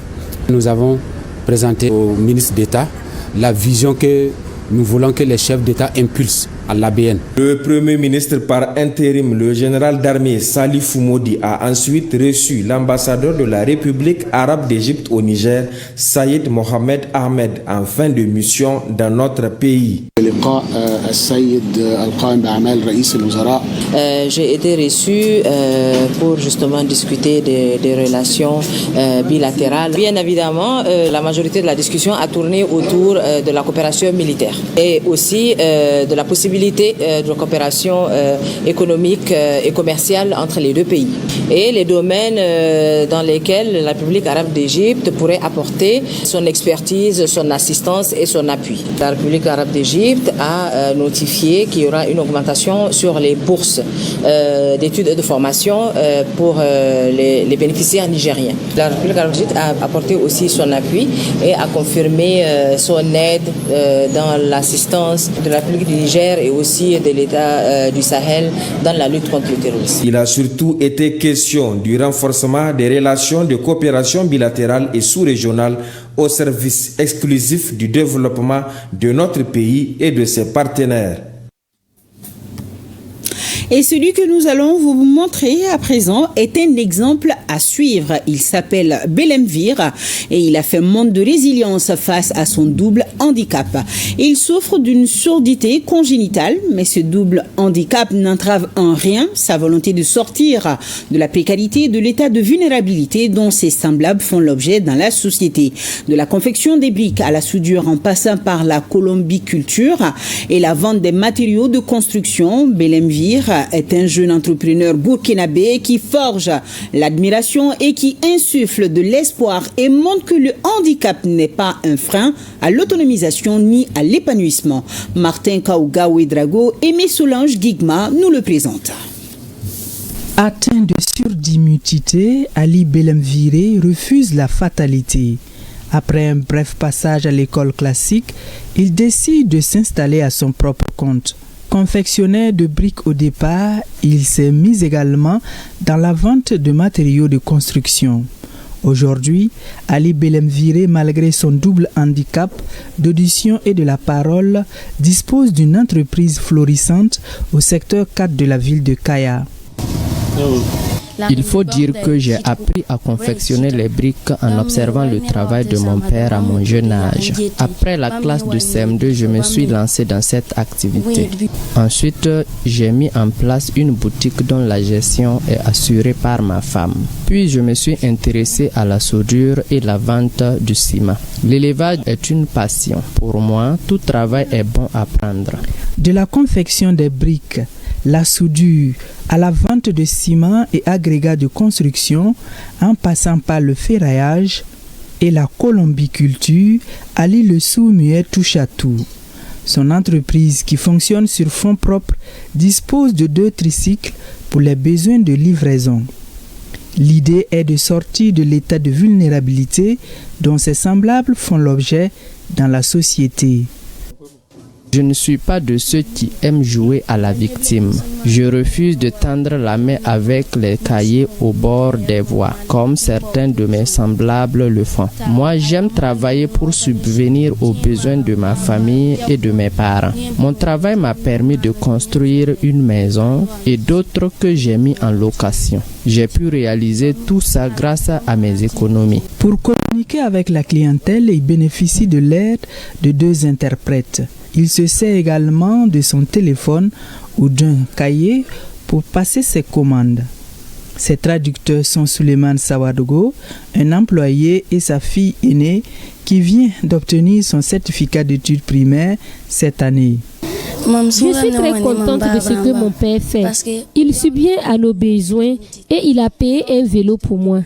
Nous avons présenté au ministre d'État la vision que nous voulons que les chefs d'État impulsent à l'ABN. Le Premier ministre par intérim, le général d'armée Salif Moudi, a ensuite reçu l'ambassadeur de la République arabe d'Égypte au Niger, Saïd Mohamed Ahmed, en fin de mission dans notre pays. J'ai été reçu pour justement discuter des relations bilatérales. Bien évidemment, la majorité de la discussion a tourné autour de la coopération militaire et aussi de la possibilité de coopération économique et commerciale entre les deux pays. Et les domaines dans lesquels la République arabe d'Égypte pourrait apporter son expertise, son assistance et son appui. La République arabe d'Égypte a notifié qu'il y aura une augmentation sur les bourses d'études et de formation pour les bénéficiaires nigériens. La République arabe d'Égypte a apporté aussi son appui et a confirmé son aide dans l'assistance de la République du Niger et aussi de l'État du Sahel dans la lutte contre le terrorisme. Il a surtout été question du renforcement des relations de coopération bilatérale et sous-régionale au service exclusif du développement de notre pays et de ses partenaires. Et celui que nous allons vous montrer à présent est un exemple à suivre. Il s'appelle Belemvir et il a fait montre de résilience face à son double handicap. Il souffre d'une surdité congénitale, mais ce double handicap n'entrave en rien sa volonté de sortir de la précarité et de l'état de vulnérabilité dont ses semblables font l'objet dans la société. De la confection des briques à la soudure en passant par la colombiculture et la vente des matériaux de construction, Belemvir est un jeune entrepreneur burkinabé qui forge l'admiration et qui insuffle de l'espoir et montre que le handicap n'est pas un frein à l'autonomisation ni à l'épanouissement. Martin Kaouga Ouedrago et Solange Guigma nous le présentent. Atteint de surdimmunité, Ali Belemvir refuse la fatalité. Après un bref passage à l'école classique, il décide de s'installer à son propre compte. Confectionneur de briques au départ, il s'est mis également dans la vente de matériaux de construction. Aujourd'hui, Ali Belemvir, malgré son double handicap d'audition et de la parole, dispose d'une entreprise florissante au secteur 4 de la ville de Kaya. Il faut dire que j'ai appris à confectionner les briques en observant le travail de mon père à mon jeune âge. Après la classe de CM2, je me suis lancé dans cette activité. Ensuite, j'ai mis en place une boutique dont la gestion est assurée par ma femme. Puis, je me suis intéressé à la soudure et la vente du ciment. L'élevage est une passion. Pour moi, tout travail est bon à prendre. De la confection des briques, la soudure, à la vente de ciment et agrégats de construction, en passant par le ferraillage et la colombiculture, Ali le sourd-muet touche à tout. Son entreprise, qui fonctionne sur fonds propres, dispose de 2 tricycles pour les besoins de livraison. L'idée est de sortir de l'état de vulnérabilité dont ses semblables font l'objet dans la société. Je ne suis pas de ceux qui aiment jouer à la victime. Je refuse de tendre la main avec les cahiers au bord des voies, comme certains de mes semblables le font. Moi, j'aime travailler pour subvenir aux besoins de ma famille et de mes parents. Mon travail m'a permis de construire une maison et d'autres que j'ai mis en location. J'ai pu réaliser tout ça grâce à mes économies. Pour communiquer avec la clientèle, il bénéficie de l'aide de 2 interprètes. Il se sert également de son téléphone ou d'un cahier pour passer ses commandes. Ses traducteurs sont Suleiman Sawadogo, un employé, et sa fille aînée qui vient d'obtenir son certificat d'études primaires cette année. Je suis très contente de ce que mon père fait. Il subvient à nos besoins et il a payé un vélo pour moi.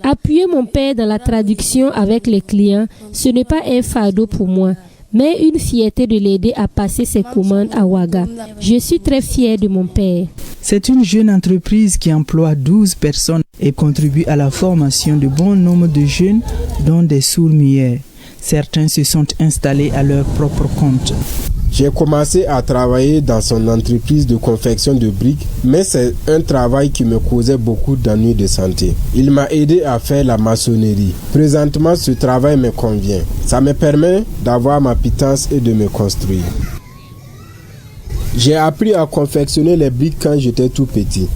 Appuyer mon père dans la traduction avec les clients, ce n'est pas un fardeau pour moi, mais une fierté de l'aider à passer ses commandes à Ouaga. Je suis très fière de mon père. C'est une jeune entreprise qui emploie 12 personnes et contribue à la formation de bon nombre de jeunes, dont des sourds-muets. Certains se sont installés à leur propre compte. J'ai commencé à travailler dans son entreprise de confection de briques, mais c'est un travail qui me causait beaucoup d'ennuis de santé. Il m'a aidé à faire la maçonnerie. Présentement, ce travail me convient. Ça me permet d'avoir ma pitance et de me construire. J'ai appris à confectionner les briques quand j'étais tout petit.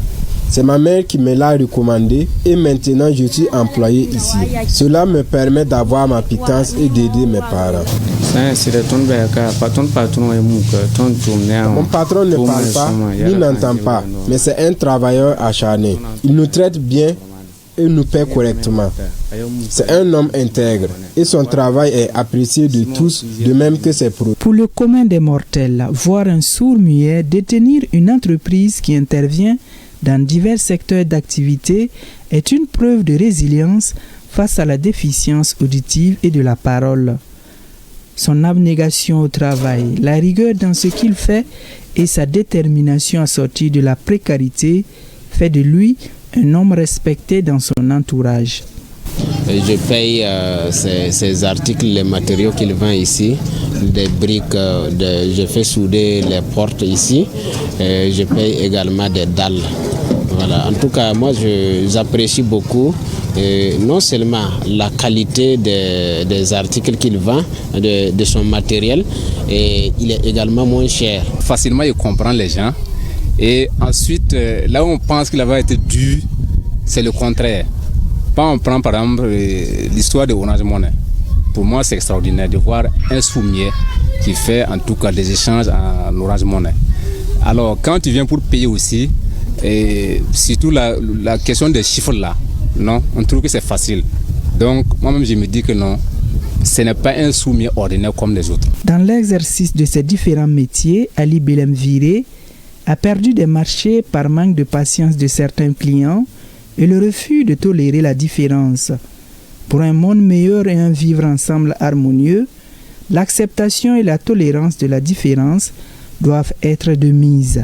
C'est ma mère qui me l'a recommandé et maintenant je suis employé ici. Cela me permet d'avoir ma pitance et d'aider mes parents. Mon patron ne parle pas ni n'entend pas, mais c'est un travailleur acharné. Il nous traite bien et nous paie correctement. C'est un homme intègre et son travail est apprécié de tous, de même que ses produits. Pour le commun des mortels, voir un sourd-muet détenir une entreprise qui intervient dans divers secteurs d'activité est une preuve de résilience face à la déficience auditive et de la parole. Son abnégation au travail, la rigueur dans ce qu'il fait et sa détermination à sortir de la précarité fait de lui un homme respecté dans son entourage. Je paye ces articles, les matériaux qu'il vend ici, des briques, je fais souder les portes ici, je paye également des dalles. Voilà. En tout cas, moi j'apprécie beaucoup non seulement la qualité des articles qu'il vend, de son matériel, et il est également moins cher. Facilement, il comprend les gens. Et ensuite, là où on pense qu'il va être dur, c'est le contraire. Quand on prend par exemple l'histoire de Orange Money, pour moi c'est extraordinaire de voir un sourd-muet qui fait en tout cas des échanges en Orange Money. Alors quand tu viens pour payer aussi, et surtout la question des chiffres là, non, on trouve que c'est facile. Donc moi-même je me dis que non, ce n'est pas un sourd-muet ordinaire comme les autres. Dans l'exercice de ces différents métiers, Ali Belem Viré a perdu des marchés par manque de patience de certains clients et le refus de tolérer la différence. Pour un monde meilleur et un vivre ensemble harmonieux, l'acceptation et la tolérance de la différence doivent être de mise.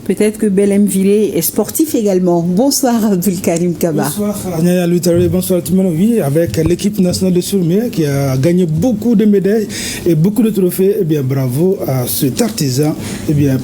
Peut-être que Belem Viré est sportif également. Bonsoir Abdul Karim Kaba. Bonsoir Anya Loutaré, bonsoir tout le monde. Oui, avec l'équipe nationale de sourds-muets qui a gagné beaucoup de médailles et beaucoup de trophées. Eh bien, bravo à cet artisan,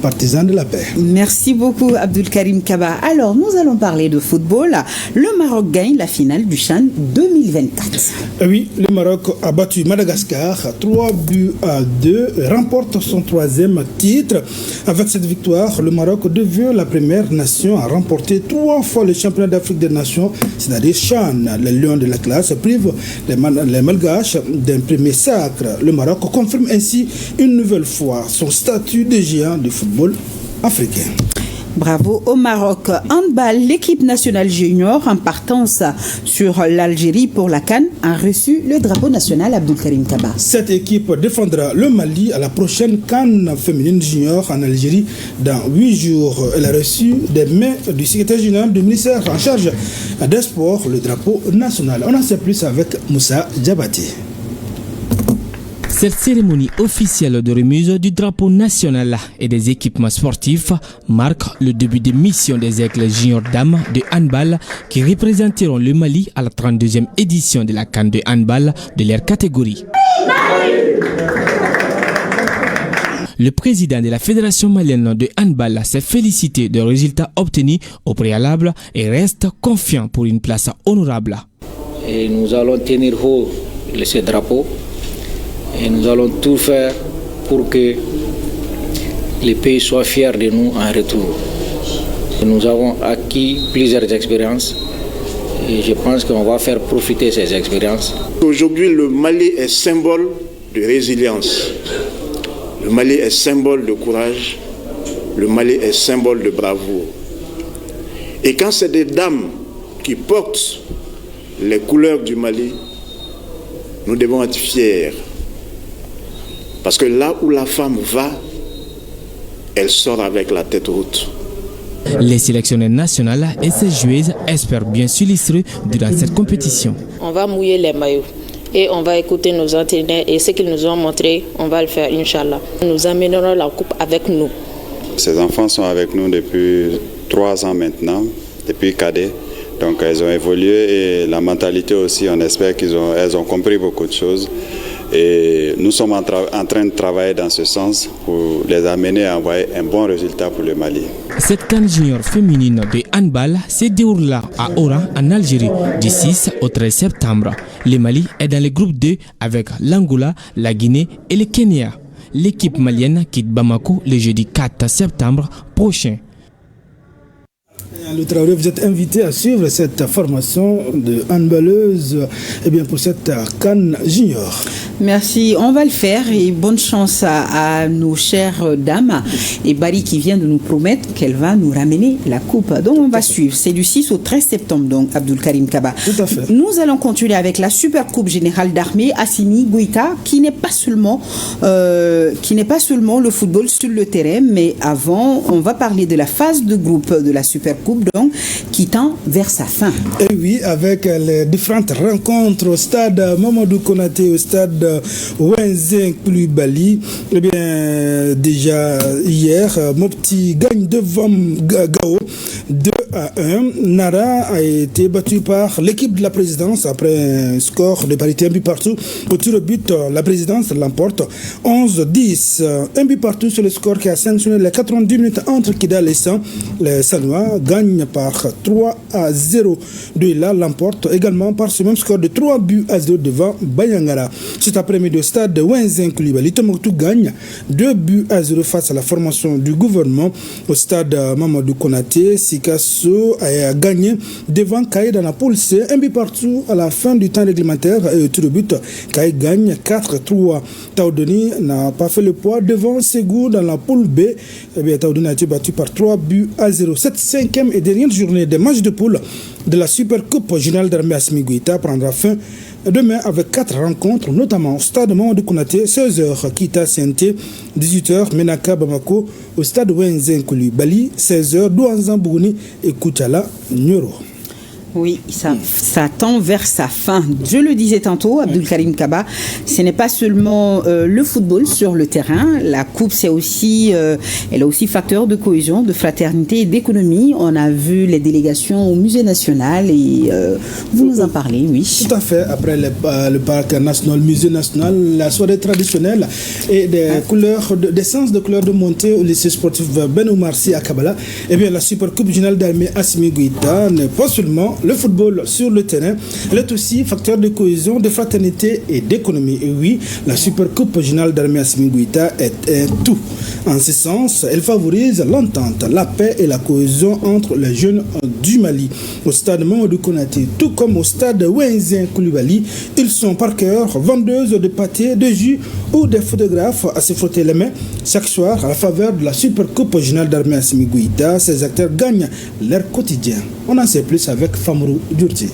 partisan de la paix. Merci beaucoup Abdul Karim Kaba. Alors, nous allons parler de football. Le Maroc gagne la finale du CHAN 2024. Oui, le Maroc a battu Madagascar 3-2, remporte son 3e titre. Avec cette victoire, le Maroc devient la première nation à remporter 3 fois le championnat d'Afrique des Nations, c'est-à-dire CHAN. Les Lions de la classe privent les Malgaches d'un premier sacre. Le Maroc confirme ainsi une nouvelle fois son statut de géant du football africain. Bravo au Maroc. Handball, l'équipe nationale junior en partance sur l'Algérie pour la CAN a reçu le drapeau national Abdul Karim Kaba. Cette équipe défendra le Mali à la prochaine CAN féminine junior en Algérie dans 8 jours. Elle a reçu des mains du secrétaire général du ministère en charge des sports le drapeau national. On en sait plus avec Moussa Diabaté. Cette cérémonie officielle de remise du drapeau national et des équipements sportifs marque le début des missions des Aigles juniors dames de handball qui représenteront le Mali à la 32e édition de la CAN de handball de leur catégorie. Le président de la Fédération malienne de handball s'est félicité des résultats obtenus au préalable et reste confiant pour une place honorable. Et nous allons tenir haut ce drapeau et nous allons tout faire pour que les pays soient fiers de nous en retour. Nous avons acquis plusieurs expériences et je pense qu'on va faire profiter ces expériences. Aujourd'hui, le Mali est symbole de résilience. Le Mali est symbole de courage. Le Mali est symbole de bravoure. Et quand c'est des dames qui portent les couleurs du Mali, nous devons être fiers. Parce que là où la femme va, elle sort avec la tête haute. Les sélectionneurs nationales et ces joueuses espèrent bien s'illustrer durant cette compétition. On va mouiller les maillots et on va écouter nos entraîneurs et ce qu'ils nous ont montré, on va le faire, Inch'Allah. Nous amènerons la coupe avec nous. Ces enfants sont avec nous depuis 3 ans maintenant, depuis cadet. Donc elles ont évolué et la mentalité aussi, on espère qu'elles ont compris beaucoup de choses. Et nous sommes en train de travailler dans ce sens pour les amener à envoyer un bon résultat pour le Mali. Cette CAN junior féminine de handball se déroulera à Oran en Algérie du 6 au 13 septembre. Le Mali est dans le groupe 2 avec l'Angola, la Guinée et le Kenya. L'équipe malienne quitte Bamako le jeudi 4 septembre prochain. Le Traoré, vous êtes invité à suivre cette formation de handballeuse pour cette CAN junior. Merci, on va le faire et bonne chance à nos chères dames. Et Barry qui vient de nous promettre qu'elle va nous ramener la coupe. Donc on va suivre, c'est du 6 au 13 septembre donc Abdul Karim Kaba. Tout à fait. Nous allons continuer avec la Super Coupe Générale d'Armée Assimi Goïta qui n'est pas seulement le football sur le terrain, mais avant on va parler de la phase de groupe de la Super Coupe donc qui tend vers sa fin. Et oui, avec les différentes rencontres au stade Mamadou Konaté, au stade Wenzin Koulibaly, déjà hier, Mopti gagne devant Gao 2-1. Nara a été battu par l'équipe de la présidence après un score de parité un but partout. Au tir au but, la présidence l'emporte 11-10. Un but partout sur le score qui a sanctionné les 90 minutes entre Kidal et San. Les Sanois gagnent par 3-0. Douila l'emporte également par ce même score de 3-0 devant Bayangara. Cet après-midi au stade de Wenzin Koulibaly, Tombouctou gagne 2-0 face à la formation du gouvernement. Au stade Mamadou Konaté, Sikasso a gagné devant Kaï dans la poule C, un but partout à la fin du temps réglementaire et au tir au but, Kaï gagne 4-3. Taoudoni n'a pas fait le poids devant Ségou dans la poule B. Taoudoni a été battu par 3-0. Cette 5e et dernière journée des matchs de poule de la Super Coupe Générale d'Armée Assimi Goïta prendra fin demain avec 4 rencontres, notamment au stade Mamadou Konaté, 16h, Kita CNT, 18h, Menaka Bamako, au stade Wenzin Koulibaly, 16h, Douanzan Bougouni et Koutiala Nyoro. Oui, ça tend vers sa fin. Je le disais tantôt, Abdul Karim Kaba, ce n'est pas seulement le football sur le terrain. La coupe, elle est aussi facteur de cohésion, de fraternité et d'économie. On a vu les délégations au musée national et vous nous en parlez, oui. Tout à fait. Après le parc national, le musée national, la soirée traditionnelle et des séances de couleurs de montée au lycée sportif Ben Oumar Sy à Kabbalah. Eh bien, la Super Coupe Générale d'Armée Assimi Goïta n'est pas seulement le football sur le terrain, elle est aussi facteur de cohésion, de fraternité et d'économie. Et oui, la Super Coupe Générale d'Armée Assimi Goïta est tout. En ce sens, elle favorise l'entente, la paix et la cohésion entre les jeunes du Mali. Au stade Mamadou Konaté, tout comme au stade Wenzin Koulibaly, ils sont par cœur vendeuses de pâtés, de jus ou des photographes à se frotter les mains. Chaque soir, à la faveur de la Super Coupe Générale d'Armée Assimi Goïta, ces acteurs gagnent leur quotidien. On en sait plus avec Famrou Djourti.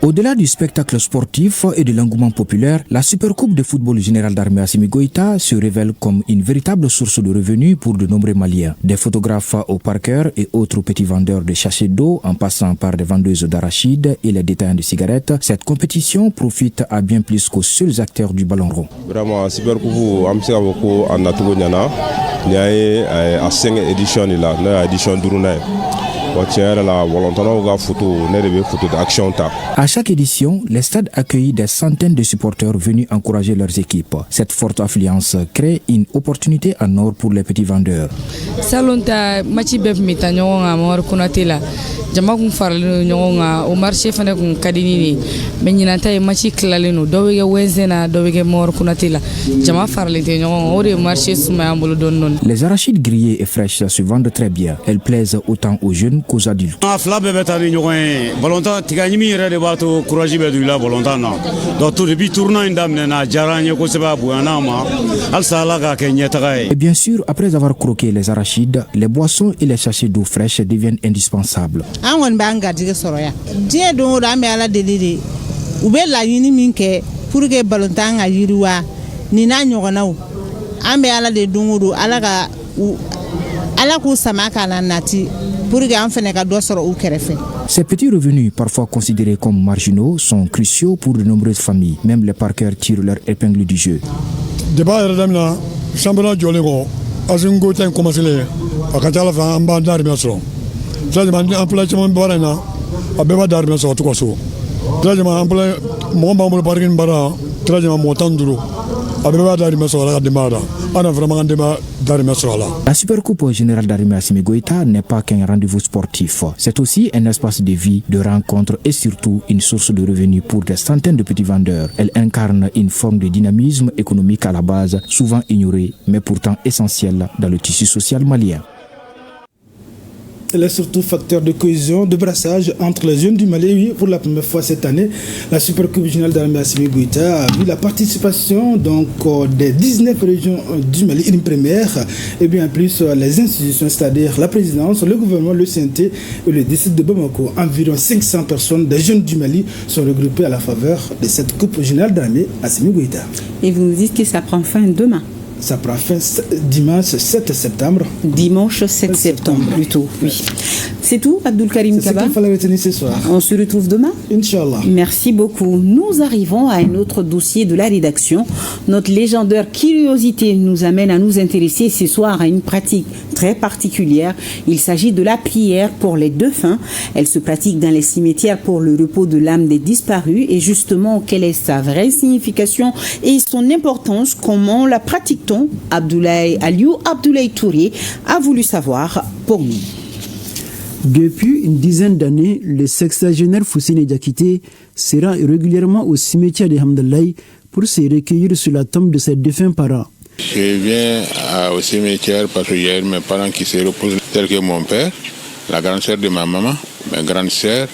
Au-delà du spectacle sportif et de l'engouement populaire, la Supercoupe de football général d'armée Assimi Goïta se révèle comme une véritable source de revenus pour de nombreux Maliens. Des photographes au parqueur et autres petits vendeurs de sachets d'eau, en passant par des vendeuses d'arachides et les détaillants de cigarettes, cette compétition profite à bien plus qu'aux seuls acteurs du ballon rond. Vraiment, Supercoupe, en Atougonyana, il y a à 5 éditions, il y a édition d'Urunay. À chaque édition, les stades accueillent des centaines de supporters venus encourager leurs équipes. Cette forte affluence crée une opportunité en or pour les petits vendeurs. Au marché les arachides grillées et fraîches se vendent très bien. Elles plaisent autant aux jeunes qu'aux adultes. Et bien sûr, après avoir croqué les arachides, les boissons et les sachets d'eau fraîche deviennent indispensables. Ces petits revenus, parfois considérés comme marginaux, sont cruciaux pour de nombreuses familles. Même les parqueurs tirent leur épingle du jeu. La Supercoupe générale d'armée Assimi Goïta n'est pas qu'un rendez-vous sportif. C'est aussi un espace de vie, de rencontres et surtout une source de revenus pour des centaines de petits vendeurs. Elle incarne une forme de dynamisme économique à la base, souvent ignorée, mais pourtant essentielle dans le tissu social malien. Elle est surtout facteur de cohésion, de brassage entre les jeunes du Mali. Oui, pour la première fois cette année, la Supercoupe générale d'armée Assimi Goïta a vu la participation des 19 régions du Mali, une première, et bien plus les institutions, c'est-à-dire la présidence, le gouvernement, le CNT et le district de Bamako. Environ 500 personnes des jeunes du Mali sont regroupées à la faveur de cette Coupe générale d'armée Assimi Goïta. Et vous nous dites que ça prend fin demain? Ça prend fin dimanche 7 septembre. Dimanche 7 septembre plutôt, oui. C'est tout, Abdul Karim Kaba? C'est ce qu'il fallait retenir ce soir. On se retrouve demain? Inch'Allah. Merci beaucoup. Nous arrivons à un autre dossier de la rédaction. Notre légendaire curiosité nous amène à nous intéresser ce soir à une pratique très particulière. Il s'agit de la prière pour les défunts. Elle se pratique dans les cimetières pour le repos de l'âme des disparus. Et justement, quelle est sa vraie signification et son importance? Comment la pratique-t-on? Abdoulaye Aliou Abdoulaye Touré a voulu savoir pour nous. Depuis une dizaine d'années, le sexagénaire Foussine Diakité se rend régulièrement au cimetière de Hamdallaye pour se recueillir sur la tombe de ses défunts parents. Je viens au cimetière parce qu'il y a mes parents qui se reposent, tels que mon père, la grande sœur de ma maman, mes grandes sœurs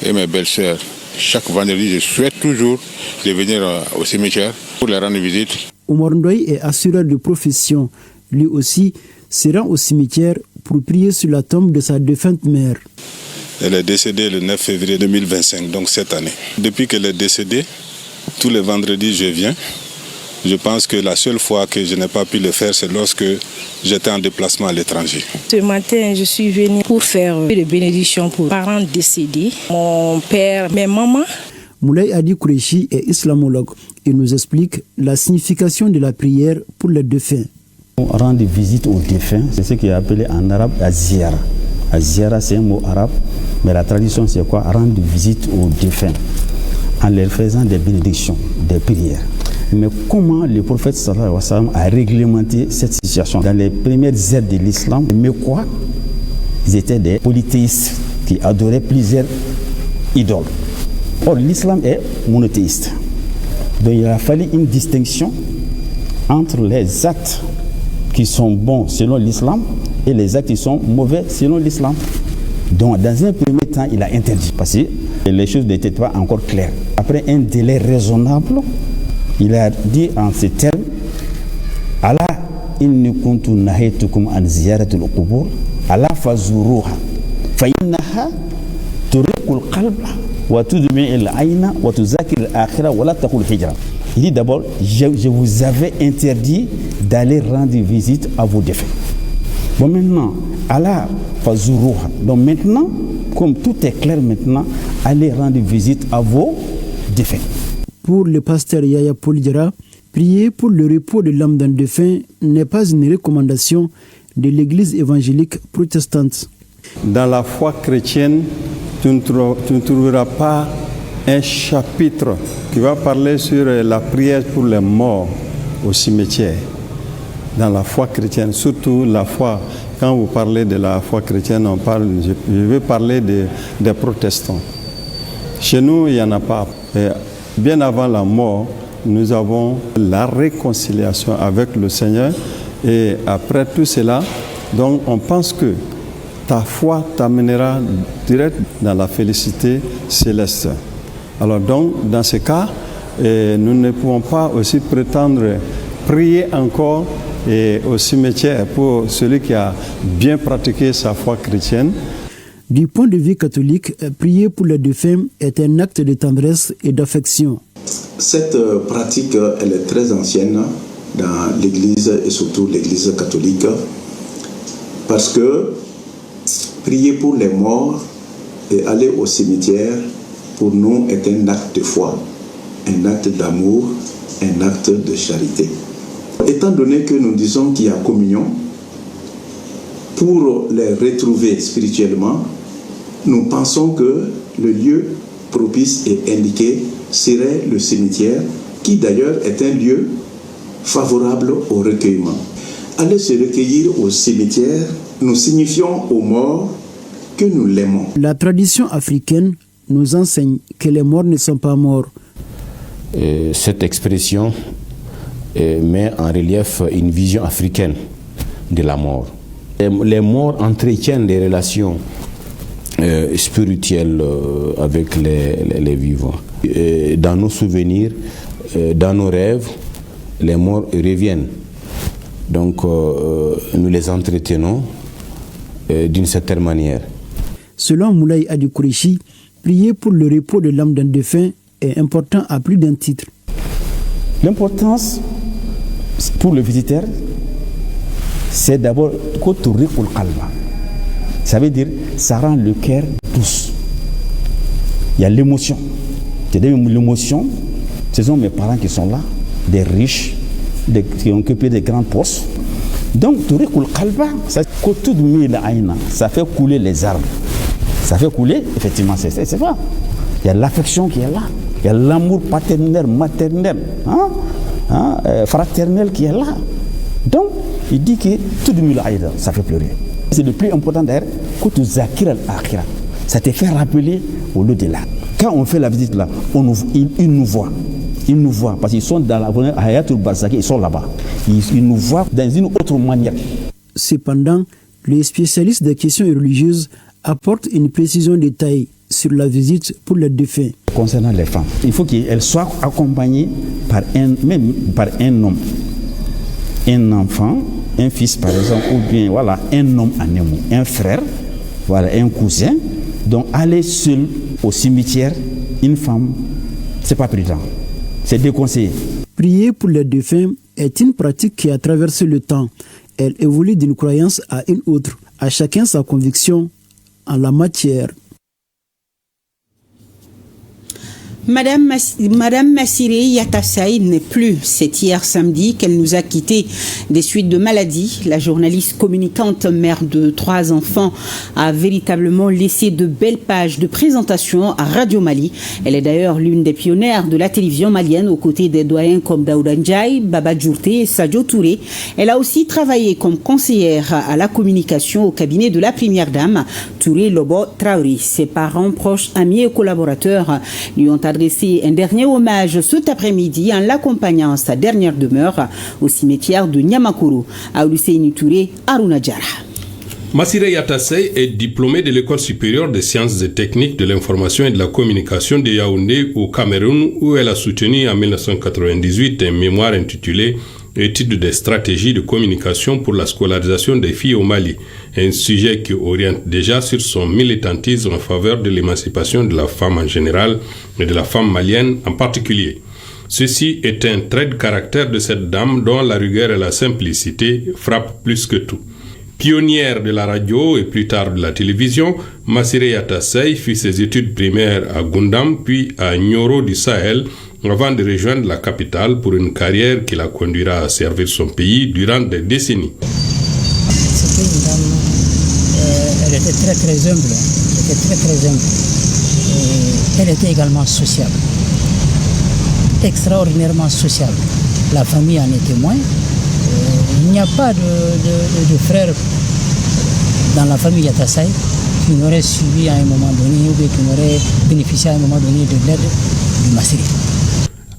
et mes belles-sœurs. Chaque vendredi, je souhaite toujours de venir au cimetière pour leur rendre visite. Omar Ndoye est assureur de profession. Lui aussi se rend au cimetière pour prier sur la tombe de sa défunte mère. Elle est décédée le 9 février 2025, donc cette année. Depuis qu'elle est décédée, tous les vendredis je viens. Je pense que la seule fois que je n'ai pas pu le faire, c'est lorsque j'étais en déplacement à l'étranger. Ce matin, je suis venue pour faire des bénédictions pour parents décédés, mon père, mes mamans. Moulay Adi Kourechi est islamologue. Il nous explique la signification de la prière pour les défunts. Rendre visite aux défunts, c'est ce qui est appelé en arabe aziyara. Aziyara, c'est un mot arabe, mais la tradition, c'est quoi? Rendre visite aux défunts en leur faisant des bénédictions, des prières. Mais comment le prophète sallallahu alayhi wa sallam a réglementé cette situation? Dans les premières ères de l'islam, mais quoi? Ils étaient des polythéistes qui adoraient plusieurs idoles. Or, l'islam est monothéiste. Donc, il a fallu une distinction entre les actes qui sont bons selon l'islam et les actes qui sont mauvais selon l'islam. Donc, dans un premier temps, il a interdit parce que les choses n'étaient pas encore claires. Après un délai raisonnable, il a dit en ces termes: Allah inni kuntu nahaytukum an ziyaratil qubur ala fazuruha fa innaha turiqul qalba Il dit d'abord, je vous avais interdit d'aller rendre visite à vos défunts. Bon, maintenant, Allah fazuruha. Donc maintenant, comme tout est clair maintenant, allez rendre visite à vos défunts. Pour le pasteur Yaya Poulidjara, prier pour le repos de l'âme d'un défunt n'est pas une recommandation de l'église évangélique protestante. Dans la foi chrétienne, tu ne trouveras pas un chapitre qui va parler sur la prière pour les morts au cimetière. Dans la foi chrétienne, surtout la foi, quand vous parlez de la foi chrétienne, je veux parler des protestants. Chez nous, il n'y en a pas. Et bien avant la mort, nous avons la réconciliation avec le Seigneur. Et après tout cela, donc on pense que ta foi t'amènera direct dans la félicité céleste. Alors donc, dans ce cas, nous ne pouvons pas aussi prétendre prier encore au cimetière pour celui qui a bien pratiqué sa foi chrétienne. Du point de vue catholique, prier pour les défunts est un acte de tendresse et d'affection. Cette pratique, elle est très ancienne dans l'Église et surtout l'Église catholique, parce que prier pour les morts et aller au cimetière, pour nous, est un acte de foi, un acte d'amour, un acte de charité. Étant donné que nous disons qu'il y a communion, pour les retrouver spirituellement, nous pensons que le lieu propice et indiqué serait le cimetière, qui d'ailleurs est un lieu favorable au recueillement. Aller se recueillir au cimetière, nous signifions aux morts que nous l'aimons. La tradition africaine nous enseigne que les morts ne sont pas morts. Cette expression met en relief une vision africaine de la mort. Les morts entretiennent des relations spirituelles avec les vivants. Dans nos souvenirs, dans nos rêves, les morts reviennent. Donc nous les entretenons d'une certaine manière. Selon Moulay Adi Kourechi, prier pour le repos de l'âme d'un défunt est important à plus d'un titre. L'importance pour le visiteur, c'est d'abord koturikul qalba. Ça veut dire, ça rend le cœur douce. Il y a l'émotion. C'est-à-dire l'émotion, ce sont mes parents qui sont là, des riches, qui ont occupé des grands postes. Donc, turikul qalba, ça fait couler les arbres. Ça fait couler, effectivement, c'est vrai. Il y a l'affection qui est là. Il y a l'amour paternel, maternel, fraternel qui est là. Donc, il dit que tout de suite, ça fait pleurer. C'est le plus important d'ailleurs, que tu zakir al-akhira. Ça te fait rappeler au lieu-delà. Quand on fait la visite là, ils nous voient. Ils nous voient parce qu'ils sont dans la Hayatul Barzakhi, ils sont là-bas. Ils nous voient dans une autre manière. Cependant, les spécialistes des questions religieuses apportent une précision détaillée sur la visite pour les défunts. Concernant les femmes, il faut qu'elles soient accompagnées par un homme. Un enfant, un fils par exemple, ou bien voilà, un homme en émoi, un frère, voilà, un cousin. Donc aller seul au cimetière, une femme, c'est pas prudent, c'est déconseillé. Prier pour les défunts est une pratique qui a traversé le temps. Elle évolue d'une croyance à une autre, à chacun sa conviction en la matière. Madame Massiré Yatassaï n'est plus. C'est hier samedi qu'elle nous a quittés des suites de maladie. La journaliste communicante, mère de 3 enfants, a véritablement laissé de belles pages de présentation à Radio Mali. Elle est d'ailleurs l'une des pionnières de la télévision malienne aux côtés des doyens comme Daouda Ndiaye, Baba Djourté et Sadio Touré. Elle a aussi travaillé comme conseillère à la communication au cabinet de la première dame, Touré Lobo Traoré. Ses parents, proches, amis et collaborateurs lui ont adressé un dernier hommage cet après-midi en l'accompagnant à sa dernière demeure au cimetière de Niamakuru. À Hussein Touré, Aruna Djara. Massiré Yatassaï est diplômée de l'École supérieure des sciences et techniques de l'information et de la communication de Yaoundé au Cameroun, où elle a soutenu en 1998 un mémoire intitulé étude des stratégies de communication pour la scolarisation des filles au Mali, un sujet qui oriente déjà sur son militantisme en faveur de l'émancipation de la femme en général et de la femme malienne en particulier. Ceci est un trait de caractère de cette dame dont la rigueur et la simplicité frappent plus que tout. Pionnière de la radio et plus tard de la télévision, Massiré Yatasei fit ses études primaires à Gundam puis à Nioro du Sahel avant de rejoindre la capitale pour une carrière qui la conduira à servir son pays durant des décennies. C'était une dame, elle était très humble, elle était également sociable, extraordinairement sociable. La famille en est témoin. Il n'y a pas de frère dans la famille Yatasei qui n'aurait suivi à un moment donné ou qui n'aurait bénéficié à un moment donné de l'aide du Massiré.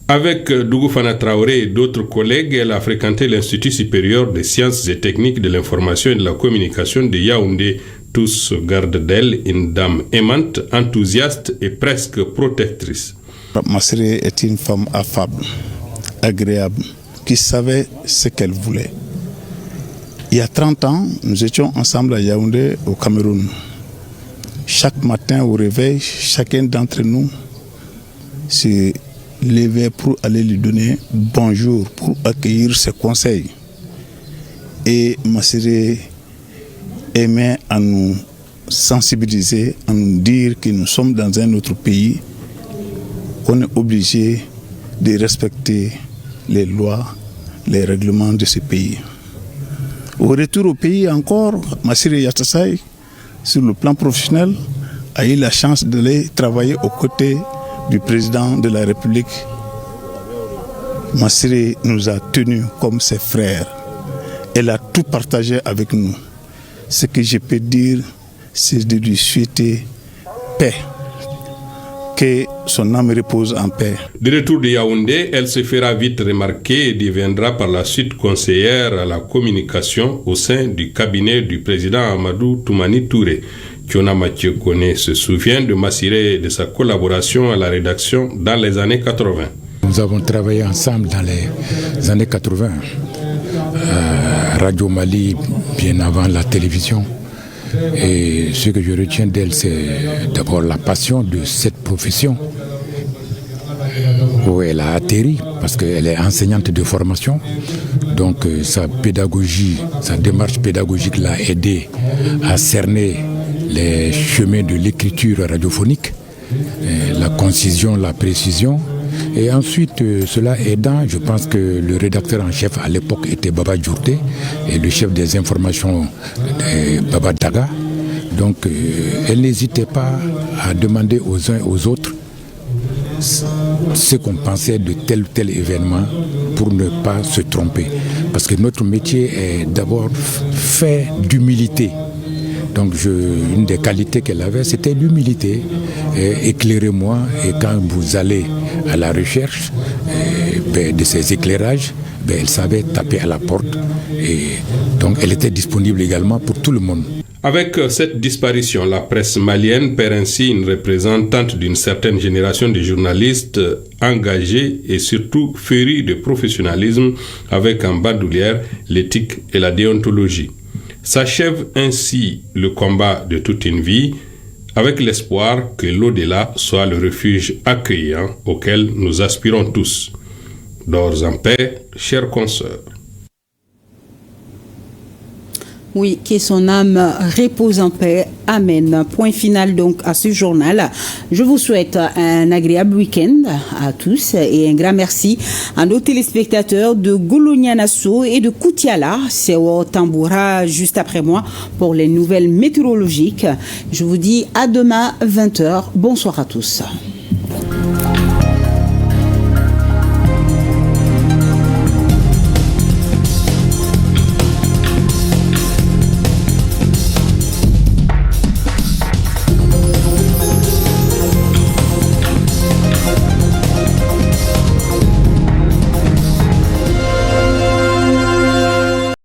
Avec Dougou Fana Traoré et d'autres collègues, elle a fréquenté l'Institut supérieur des sciences et techniques de l'information et de la communication de Yaoundé. Tous gardent d'elle une dame aimante, enthousiaste et presque protectrice. Massiré est une femme affable, agréable, qui savait ce qu'elle voulait. Il y a 30 ans, nous étions ensemble à Yaoundé, au Cameroun. Chaque matin au réveil, chacun d'entre nous se levait pour aller lui donner bonjour, pour accueillir ses conseils. Et Massiré aimait à nous sensibiliser, à nous dire que nous sommes dans un autre pays, qu'on est obligé de respecter les lois, les règlements de ce pays. Au retour au pays encore, Massiré Yatasei, sur le plan professionnel, a eu la chance d'aller travailler aux côtés du président de la République. Massiré nous a tenus comme ses frères. Elle a tout partagé avec nous. Ce que je peux dire, c'est de lui souhaiter paix. Que son âme repose en paix. De retour de Yaoundé, elle se fera vite remarquer et deviendra par la suite conseillère à la communication au sein du cabinet du président Amadou Toumani Touré. Kiona Mathieu Kone se souvient de Massiré et de sa collaboration à la rédaction dans les années 80. Nous avons travaillé ensemble dans les années 80. Radio Mali, bien avant la télévision. Et ce que je retiens d'elle, c'est d'abord la passion de cette profession où elle a atterri, parce qu'elle est enseignante de formation. Donc sa pédagogie, sa démarche pédagogique l'a aidé à cerner les chemins de l'écriture radiophonique, la concision, la précision. Et ensuite, cela aidant, je pense que le rédacteur en chef à l'époque était Baba Djourté et le chef des informations Baba Daga. Donc, elle n'hésitait pas à demander aux uns et aux autres ce qu'on pensait de tel ou tel événement pour ne pas se tromper. Parce que notre métier est d'abord fait d'humilité. Donc une des qualités qu'elle avait, c'était l'humilité. Éclairez-moi, et quand vous allez à la recherche de ces éclairages, elle savait taper à la porte. Et donc elle était disponible également pour tout le monde. Avec cette disparition, la presse malienne perd ainsi une représentante d'une certaine génération de journalistes engagés et surtout férus de professionnalisme, avec en bandoulière l'éthique et la déontologie. S'achève ainsi le combat de toute une vie, avec l'espoir que l'au-delà soit le refuge accueillant auquel nous aspirons tous. Dors en paix, chers consoeurs. Oui, que son âme repose en paix. Amen. Point final donc à ce journal. Je vous souhaite un agréable week-end à tous et un grand merci à nos téléspectateurs de Golonianasso et de Koutiala. C'est au Tamboura juste après moi pour les nouvelles météorologiques. Je vous dis à demain 20h. Bonsoir à tous.